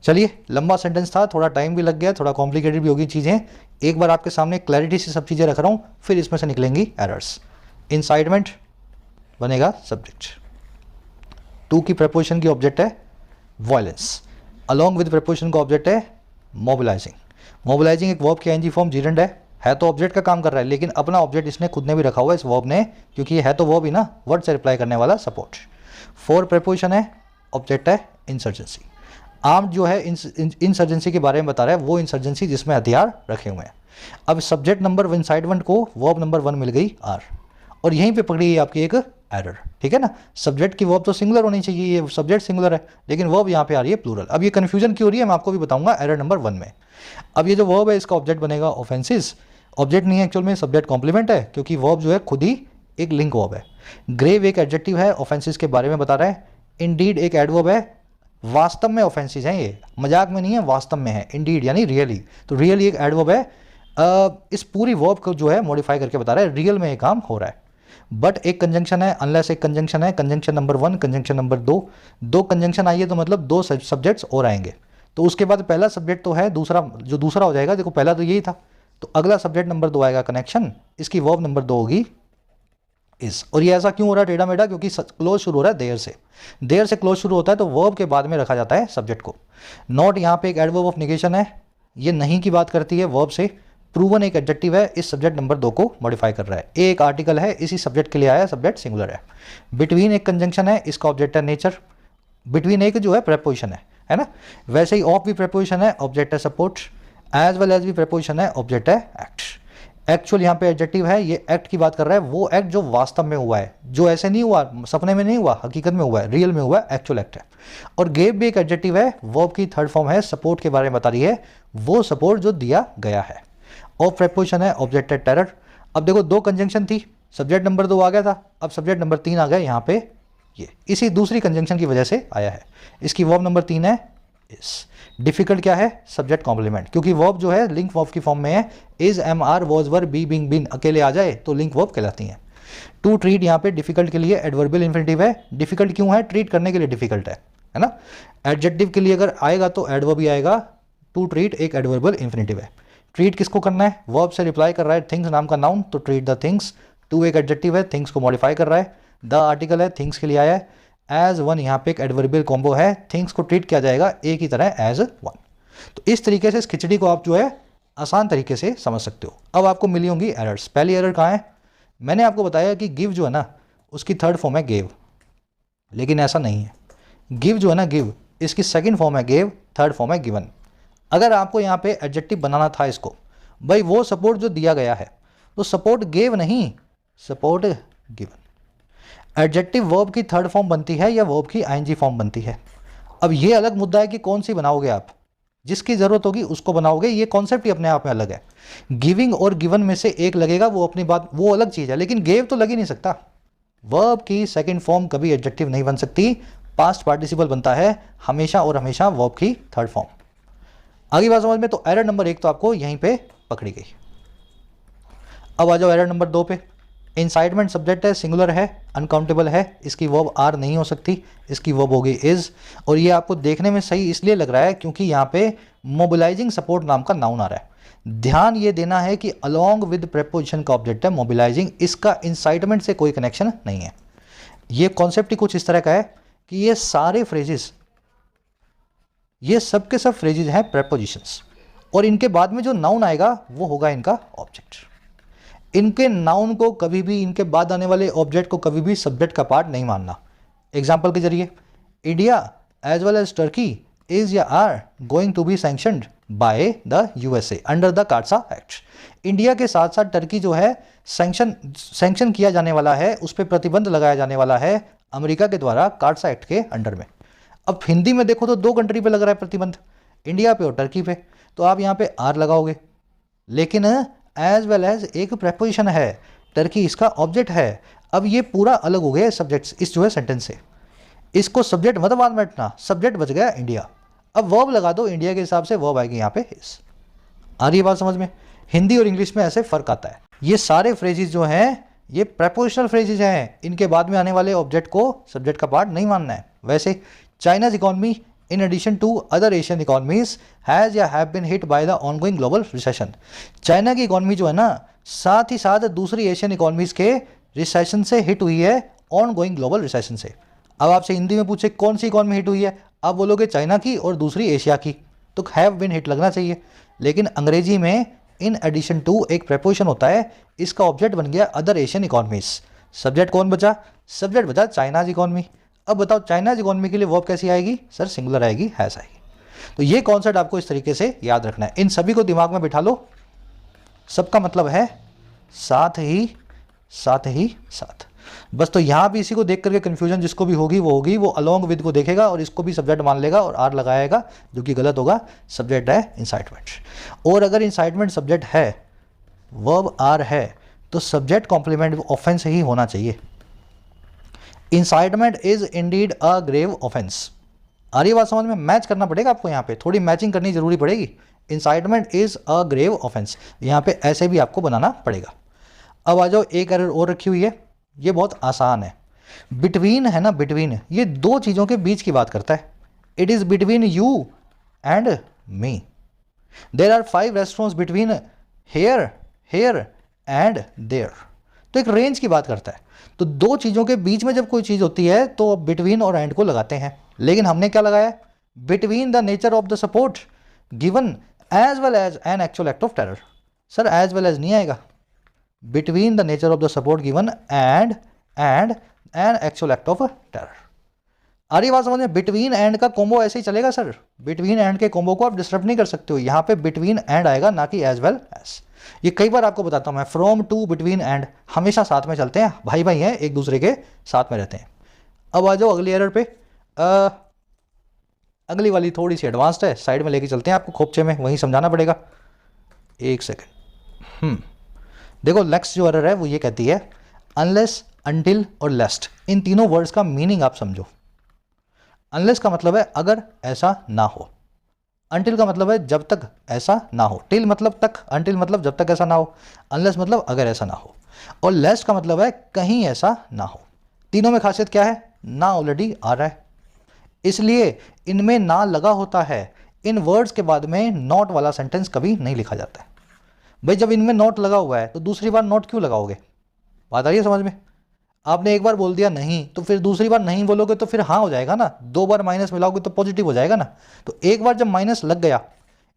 चलिए, लंबा सेंटेंस था, थोड़ा टाइम भी लग गया, थोड़ा कॉम्प्लिकेटेड भी होगी चीज़ें। एक बार आपके सामने क्लैरिटी से सब चीज़ें रख रहा हूँ, फिर इसमें से निकलेंगी एरर्स। इंसाइटमेंट बनेगा सब्जेक्ट, टू की प्रपोजिशन की ऑब्जेक्ट है वायलेंस, अलॉन्ग विद प्रपोजिशन का ऑब्जेक्ट है मोबिलाइजिंग। मोबिलाइजिंग एक वर्ब की आईएनजी फॉर्म जीरेंड है तो ऑब्जेक्ट का काम कर रहा है, लेकिन अपना ऑब्जेक्ट इसने खुद ने भी रखा हुआ है इस वर्ब ने, क्योंकि ये है तो वर्ब ही ना, वर्ड से रिप्लाई करने वाला सपोर्ट। 4 प्रपोजिशन है, ऑब्जेक्ट है इंसर्जेंसी। आर्म्ड जो है इंसर्जेंसी के बारे में बता रहा है, वो इंसर्जेंसी जिसमें हथियार रखे हुए हैं। अब सब्जेक्ट नंबर इंसाइटमेंट को वर्ब नंबर 1 मिल गई आर, और यहीं पे पकड़ी आपकी एक एरर, ठीक है ना। सब्जेक्ट की वर्ब तो सिंगुलर होनी चाहिए, ये सब्जेक्ट सिंगुलर है, लेकिन वर्ब यहाँ पे आ रही है प्लूरल। अब ये कन्फ्यूजन क्यों हो रही है मैं आपको भी बताऊंगा एरर नंबर 1 में। अब ये जो वर्ब है इसका ऑब्जेक्ट बनेगा ऑफेंसिस, ऑब्जेक्ट नहीं है एक्चुअल में, सब्जेक्ट कॉम्प्लीमेंट है, क्योंकि वर्ब जो है खुद ही एक लिंक वर्ब है। ग्रेव एक एडजेक्टिव है, ऑफेंसिस के बारे में बता रहा है। इंडीड एक एडवर्ब है, वास्तव में ऑफेंसिस है, ये मजाक में नहीं है, वास्तव में है। इंडीड यानी रियली, तो रियली एक एडवर्ब है। इस पूरी वर्ब को जो है मॉडिफाई करके बता रहा है, रियल में ये काम हो रहा है। बट एक कंजंक्शन है, अनलेस एक कंजंक्शन है, conjunction number 1, conjunction number 2, 2 conjunction आई है तो मतलब 2 सब्जेक्ट्स और आएंगे। तो उसके बाद पहला सब्जेक्ट तो है, दूसरा हो जाएगा। देखो पहला तो यही था, तो अगला सब्जेक्ट नंबर 2 आएगा कनेक्शन, इसकी वर्ब नंबर 2 होगी इस। और ये ऐसा क्यों हो रहा है टेढ़ा मेढ़ा, क्योंकि क्लोज शुरू हो रहा है देयर से, देयर से क्लोज शुरू होता है तो वर्ब के बाद में रखा जाता है सब्जेक्ट को। नॉट यहाँ पे एक एडवर्ब ऑफ नेगेशन है, ये नहीं की बात करती है वर्ब से। प्रूवन एक एडजेक्टिव है, इस सब्जेक्ट नंबर 2 को मॉडिफाई कर रहा है। ए एक आर्टिकल है, इसी सब्जेक्ट के लिए आया, सब्जेक्ट सिंगुलर है। बिटवीन एक कंजंक्शन है, इसका ऑब्जेक्ट है नेचर। बिटवीन एक जो है प्रेपोजिशन है ना। वैसे ही ऑफ भी प्रेपोजिशन है, ऑब्जेक्ट है सपोर्ट। एज वेल एज भी प्रेपोजिशन है, ऑब्जेक्ट है एक्ट। एक्चुअल यहाँ पे एडजेक्टिव है, ये एक्ट की बात कर रहा है, वो एक्ट जो वास्तव में हुआ है, जो ऐसे नहीं हुआ, सपने में नहीं हुआ, हकीकत में हुआ है, रियल में हुआ है, एक्चुअल एक्ट है। और गेव भी एक एडजेक्टिव है, वर्ब की थर्ड फॉर्म है, सपोर्ट के बारे में बता रही है, वो सपोर्ट जो दिया गया है। और प्रेपोजिशन है ऑब्जेक्टेड टेरर। अब देखो दो कंजंक्शन थी, सब्जेक्ट नंबर 2 आ गया था, अब सब्जेक्ट नंबर 3 आ गया यहाँ पे, ये इसी दूसरी कंजंक्शन की वजह से आया है। इसकी वर्ब नंबर 3 है इस। डिफिकल्ट क्या है, सब्जेक्ट कॉम्प्लीमेंट, क्योंकि वर्ब जो है लिंक वर्ब की फॉर्म में है, is, am, are, was, were, be, being, been अकेले आ जाए तो लिंक वर्ब कहलाती हैं। टू ट्रीट यहाँ पे डिफिकल्ट के लिए एडवर्बियल इंफिनिटिव है। डिफिकल्ट क्यों है, ट्रीट करने के लिए डिफिकल्ट है ना। एडजेक्टिव के लिए अगर आएगा तो एडवर्ब ही आएगा, टू ट्रीट एक एडवर्बियल इंफिनिटिव है। ट्रीट किसको करना है, वर्ब से रिप्लाई कर रहा है थिंग्स नाम का नाउन, तो ट्रीट द थिंग्स। टू एक एडजेक्टिव है, थिंग्स को मॉडिफाई कर रहा है। द आर्टिकल है, थिंग्स के लिए आया है। एज वन यहाँ पे एक एडवर्बियल कॉम्बो है, थिंग्स को ट्रीट किया जाएगा एक ही तरह एज वन। तो इस तरीके से इस खिचड़ी को आप जो है आसान तरीके से समझ सकते हो। अब आपको मिली होंगी एरर्स। पहली एरर कहाँ है, मैंने आपको बताया कि गिव जो है ना उसकी थर्ड फॉर्म है गेव, लेकिन ऐसा नहीं है। गिव जो है ना, गिव इसकी सेकंड फॉर्म है गेव, थर्ड फॉर्म है गिवन। अगर आपको यहाँ पे एडजेक्टिव बनाना था इसको, भाई वो सपोर्ट जो दिया गया है तो सपोर्ट गेव नहीं, सपोर्ट गिवन। एडजेक्टिव वर्ब की थर्ड फॉर्म बनती है या वर्ब की आईएनजी फॉर्म बनती है। अब ये अलग मुद्दा है कि कौन सी बनाओगे आप, जिसकी जरूरत होगी उसको बनाओगे, ये कॉन्सेप्ट ही अपने आप में अलग है। गिविंग और गिवन में से एक लगेगा, वो अपनी बात, वो अलग चीज है, लेकिन गेव तो लग ही नहीं सकता। वर्ब की सेकंड फॉर्म कभी एडजेक्टिव नहीं बन सकती, पास्ट पार्टिसिपल बनता है हमेशा और हमेशा वर्ब की थर्ड फॉर्म। आगे बात समझ में, तो एरर नंबर 1 तो आपको यहीं पे पकड़ी गई। अब आ जाओ एरर नंबर 2 पे। इंसाइटमेंट सब्जेक्ट है, सिंगुलर है, अनकाउंटेबल है, इसकी वर्ब आर नहीं हो सकती, इसकी वर्ब होगी इज। और ये आपको देखने में सही इसलिए लग रहा है क्योंकि यहाँ पे मोबिलाइजिंग सपोर्ट नाम का नाउन आ रहा है। ध्यान ये देना है कि अलोंग विद प्रेपोजिशन का ऑब्जेक्ट है मोबिलाइजिंग, इसका इंसाइटमेंट से कोई कनेक्शन नहीं है। ये कॉन्सेप्ट ही कुछ इस तरह का है कि ये सारे फ्रेजेस, ये सब के सब फ्रेजेस हैं प्रेपोजिशंस, और इनके बाद में जो नाउन आएगा वो होगा इनका ऑब्जेक्ट। इनके नाउन को कभी भी, इनके बाद आने वाले ऑब्जेक्ट को कभी भी सब्जेक्ट का पार्ट नहीं मानना। एग्जाम्पल के जरिए, India as well as Turkey is या are going to be sanctioned by the USA under the CAATSA act. India के साथ साथ टर्की जो है सैंक्शन किया जाने वाला है, उस पर प्रतिबंध लगाया जाने वाला है अमेरिका के द्वारा काटसा एक्ट के अंडर में। अब हिंदी में देखो तो 2 कंट्री पे लग रहा है प्रतिबंध, इंडिया पे और टर्की पे, तो आप यहाँ पे आर लगाओगे, लेकिन एज वेल एज एक प्रेपोजिशन है, टर्की इसका ऑब्जेक्ट है। अब ये पूरा अलग हो गया सब्जेक्ट इस जो है सेंटेंस से, इसको सब्जेक्ट मत बाद में हटना, सब्जेक्ट बच गया इंडिया। अब वर्ब लगा दो, इंडिया के हिसाब से वर्ब आएगी यहाँ पे इस। आ रही है बात समझ में। हिंदी और इंग्लिश में ऐसे फर्क आता है। ये सारे फ्रेजेस जो हैं ये प्रेपोजिशनल फ्रेजेस हैं, इनके बाद में आने वाले ऑब्जेक्ट को सब्जेक्ट का पार्ट नहीं मानना है। वैसे China's economy in addition to other Asian economies has या have been hit by the ongoing global recession। China की इकोनॉमी जो है ना, साथ ही साथ दूसरी एशियन इकोनॉमीज के रिसेशन से हिट हुई है, ऑन गोइंग ग्लोबल रिसेशन से। अब आपसे हिंदी में पूछे कौन सी इकोनॉमी हिट हुई है, आप बोलोगे चाइना की और दूसरी एशिया की, तो हैव बिन हिट लगना चाहिए। लेकिन अंग्रेजी में इन एडिशन टू एक प्रेपोजिशन होता है, इसका ऑब्जेक्ट बन गया अदर एशियन इकोनॉमीज। सब्जेक्ट कौन बचा, सब्जेक्ट बचा चाइनाज इकोनॉमी। अब बताओ चाइनाज इकोनॉमी के लिए वर्ब कैसी आएगी, सर सिंगुलर आएगी, हैज आएगी। तो ये कॉन्सेप्ट आपको इस तरीके से याद रखना है, इन सभी को दिमाग में बिठा लो। सबका मतलब है साथ ही साथ ही साथ। बस तो यहाँ भी इसी को देख करके कन्फ्यूजन जिसको भी होगी वो अलोंग विद को देखेगा और इसको भी सब्जेक्ट मान लेगा और आर लगाएगा, जो कि गलत होगा। सब्जेक्ट है इंसाइटमेंट, और अगर इंसाइटमेंट सब्जेक्ट है, वर्ब आर है, तो सब्जेक्ट कॉम्प्लीमेंट ऑफेंस ही होना चाहिए। Incitement is indeed a grave offence. आ रही बात समझ में, मैच करना पड़ेगा आपको, यहाँ पे थोड़ी मैचिंग करनी जरूरी पड़ेगी। Incitement is a grave offence, यहाँ पे ऐसे भी आपको बनाना पड़ेगा। अब आ जाओ, एक एरर और रखी हुई है, ये बहुत आसान है। बिटवीन है ना, बिटवीन ये 2 चीज़ों के बीच की बात करता है। It is between you and me. There are 5 restaurants between here here and there. तो एक रेंज की बात करता है। तो 2 चीज़ों के बीच में जब कोई चीज़ होती है तो बिटवीन और एंड को लगाते हैं, लेकिन हमने क्या लगाया, between the nature of the support given as well as an actual act of terror. Sir as well as नहीं आएगा, between the nature of the support given and an actual act of terror. आ रही बात समझ में? Between and का combo ऐसे ही चलेगा सर, बिटवीन एंड के कॉम्बो को आप डिस्टर्ब नहीं कर सकते हो, यहाँ पे बिटवीन एंड आएगा ना कि एज वेल एज। ये कई बार आपको बताता हूँ मैं, फ्रॉम टू बिटवीन एंड हमेशा साथ में चलते हैं, भाई भाई हैं, एक दूसरे के साथ में रहते हैं। अब आ जाओ अगली एरर पे। अगली वाली थोड़ी सी एडवांस्ड है, साइड में लेके चलते हैं आपको खोपचे में, वहीं समझाना पड़ेगा। एक सेकेंड। देखो नेक्स्ट जो एरर है वो ये कहती है अनलेस, अनटिल और लेस्ट, इन तीनों वर्ड्स का मीनिंग आप समझो। अनलेस का मतलब है अगर ऐसा ना हो, अनटिल का मतलब है जब तक ऐसा ना हो, टिल मतलब तक, अनटिल मतलब जब तक ऐसा ना हो, अनलेस मतलब अगर ऐसा ना हो, और लेस्ट का मतलब है कहीं ऐसा ना हो। तीनों में खासियत क्या है? ना ऑलरेडी आ रहा है, इसलिए इनमें ना लगा होता है। इन वर्ड्स के बाद में नॉट वाला सेंटेंस कभी नहीं लिखा जाता है। भाई जब इनमें नॉट लगा हुआ है तो दूसरी बार नॉट क्यों लगाओगे? बात आ रही है समझ में? आपने एक बार बोल दिया नहीं, तो फिर दूसरी बार नहीं बोलोगे तो फिर हाँ हो जाएगा ना, दो बार माइनस मिलाओगे तो पॉजिटिव हो जाएगा ना। तो एक बार जब माइनस लग गया,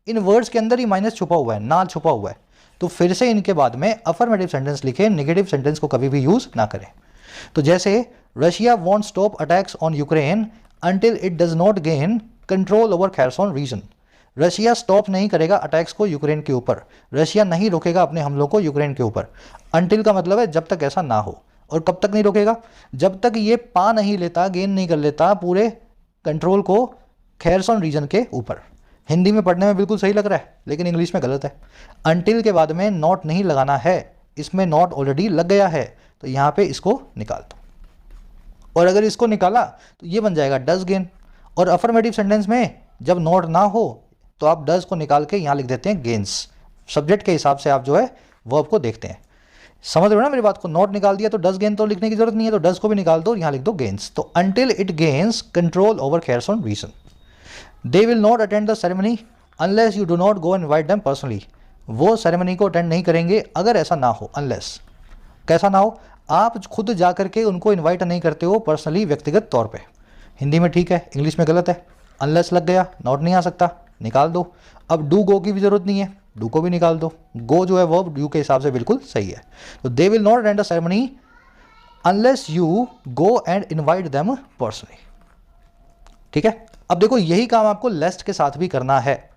इन वर्ड्स के अंदर ही माइनस छुपा हुआ है, ना छुपा हुआ है, तो फिर से इनके बाद में अफर्मेटिव सेंटेंस लिखे, नेगेटिव सेंटेंस को कभी भी यूज ना करें। तो जैसे Russia won't stop attacks on Ukraine until it does not gain control over Kherson region. Russia stop नहीं करेगा अटैक्स को यूक्रेन के ऊपर, रशिया नहीं रोकेगा अपने हमलों को यूक्रेन के ऊपर। अंटिल का मतलब है जब तक ऐसा ना हो, और कब तक नहीं रोकेगा? जब तक ये पा नहीं लेता, गेन नहीं कर लेता पूरे कंट्रोल को खैरसॉन रीजन के ऊपर। हिंदी में पढ़ने में बिल्कुल सही लग रहा है, लेकिन इंग्लिश में गलत है। अंटिल के बाद में नॉट नहीं लगाना है, इसमें नॉट ऑलरेडी लग गया है, तो यहाँ पे इसको निकाल दो। और अगर इसको निकाला तो ये बन जाएगा डज गेन। और अफर्मेटिव सेंटेंस में जब नॉट ना हो तो आप डज को निकाल के यहाँ लिख देते हैं गेन्स। सब्जेक्ट के हिसाब से आप जो है वर्ब को देखते हैं। समझ रहे हो ना मेरी बात को? नॉट निकाल दिया तो डज गेन तो लिखने की जरूरत नहीं है, तो डज को भी निकाल दो, यहाँ लिख दो गेन्स। तो until it gains control over Kherson region, they will not attend the ceremony unless you do not go and invite them personally. वो सेरेमनी को अटेंड नहीं करेंगे अगर ऐसा ना हो, अनलेस कैसा ना हो, आप खुद जा करके उनको इनवाइट नहीं करते हो पर्सनली, व्यक्तिगत तौर पे। हिंदी में ठीक है, इंग्लिश में गलत है। अनलेस लग गया, नॉट नहीं आ सकता, निकाल दो। अब डू गो की भी जरूरत नहीं है, डू को भी निकाल दो। गो जो है वो डू के हिसाब से बिल्कुल सही है। तो दे will not attend the ceremony unless you go and invite them personally. ठीक है, अब देखो यही काम आपको लेस्ट के साथ भी करना है,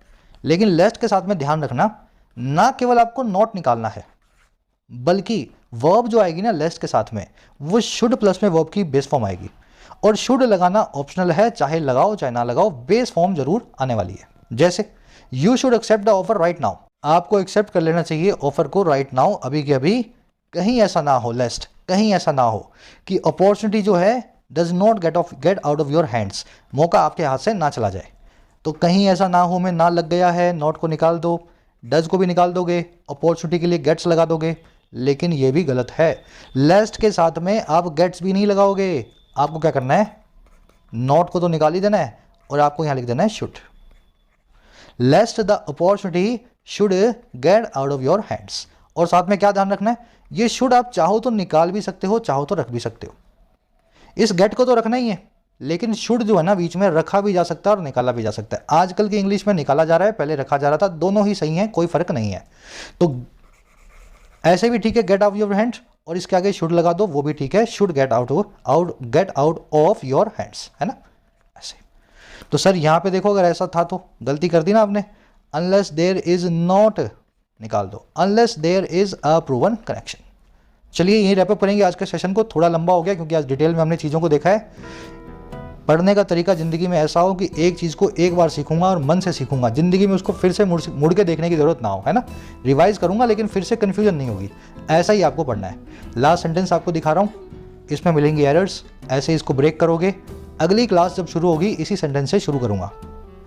लेकिन लेस्ट के साथ में ध्यान रखना, ना केवल आपको नॉट निकालना है, बल्कि वर्ब जो आएगी ना लेस्ट के साथ में, वो शुड प्लस में वर्ब की बेस फॉर्म आएगी। और शुड लगाना ऑप्शनल है, चाहे लगाओ चाहे ना लगाओ, बेस फॉर्म जरूर आने वाली है। जैसे you should accept the offer right now, आपको एक्सेप्ट कर लेना चाहिए ऑफर को राइट नाउ, अभी के अभी। कहीं ऐसा ना हो, लेस्ट कहीं ऐसा ना हो कि अपॉर्चुनिटी जो है does not gate out of your hands, मौका आपके हाथ से ना चला जाए। तो कहीं ऐसा ना हो में ना लग गया है, नॉट को निकाल दो, डज को भी निकाल दोगे, अपॉर्चुनिटी के लिए गेट्स लगा दोगे, लेकिन ये भी गलत है। लेस्ट के साथ में आप गेट्स भी नहीं लगाओगे, आपको क्या करना है, नॉट को तो निकाल ही देना है और आपको यहां लिख देना है should. Lest the opportunity should get out of your hands. और साथ में क्या ध्यान रखना है, ये शुड आप चाहो तो निकाल भी सकते हो, चाहो तो रख भी सकते हो। इस गेट को तो रखना ही है, लेकिन शुड जो है ना बीच में रखा भी जा सकता है और निकाला भी जा सकता है। आजकल की इंग्लिश में निकाला जा रहा है, पहले रखा जा रहा था, दोनों ही सही हैं, कोई फर्क नहीं है। तो ऐसे भी ठीक है, गेट आउट योर हैंड, और इसके आगे शुड लगा दो, वो भी ठीक है, should get out of your hands, है ना ऐसे। तो सर यहाँ पे देखो, अगर ऐसा था तो गलती कर दी ना आपने, अनलेस देयर इज नॉट निकाल दो, unless there is a proven connection. चलिए यही रैप अप करेंगे आज के सेशन को, थोड़ा लंबा हो गया क्योंकि आज डिटेल में हमने चीज़ों को देखा है। पढ़ने का तरीका ज़िंदगी में ऐसा हो कि एक चीज़ को एक बार सीखूंगा और मन से सीखूंगा, ज़िंदगी में उसको फिर से मुड़ के देखने की ज़रूरत ना हो, है ना। रिवाइज करूंगा लेकिन फिर से कन्फ्यूजन नहीं होगी, ऐसा ही आपको पढ़ना है। लास्ट सेंटेंस आपको दिखा रहा हूँ, इसमें मिलेंगी एरर्स, ऐसे इसको ब्रेक करोगे। अगली क्लास जब शुरू होगी इसी सेंटेंस से शुरू करूँगा,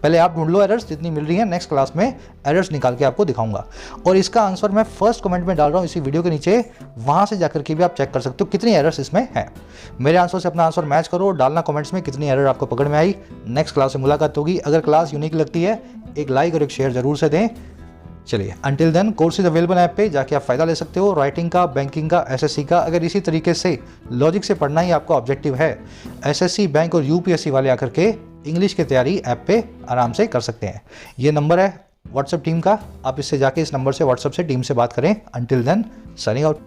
पहले आप ढूंढ लो एरर्स जितनी मिल रही हैं, नेक्स्ट क्लास में एरर्स निकाल के आपको दिखाऊंगा। और इसका आंसर मैं फर्स्ट कमेंट में डाल रहा हूँ इसी वीडियो के नीचे, वहां से जाकर के भी आप चेक कर सकते हो कितनी एरर्स इसमें हैं। मेरे आंसर से अपना आंसर मैच करो और डालना कमेंट्स में कितनी एरर आपको पकड़ में आई। नेक्स्ट क्लास से मुलाकात होगी। अगर क्लास यूनिक लगती है एक लाइक और एक शेयर जरूर से दें। चलिए until then, courses available app पे जाके आप फायदा ले सकते हो, राइटिंग का, बैंकिंग का, एसएससी का। अगर इसी तरीके से लॉजिक से पढ़ना ही आपका ऑब्जेक्टिव है, एसएससी, बैंक और यूपीएससी वाले आकर के इंग्लिश की तैयारी ऐप पे आराम से कर सकते हैं। ये नंबर है व्हाट्सएप टीम का, आप इससे जाके इस नंबर से व्हाट्सएप से टीम से बात करें। Until then, signing out.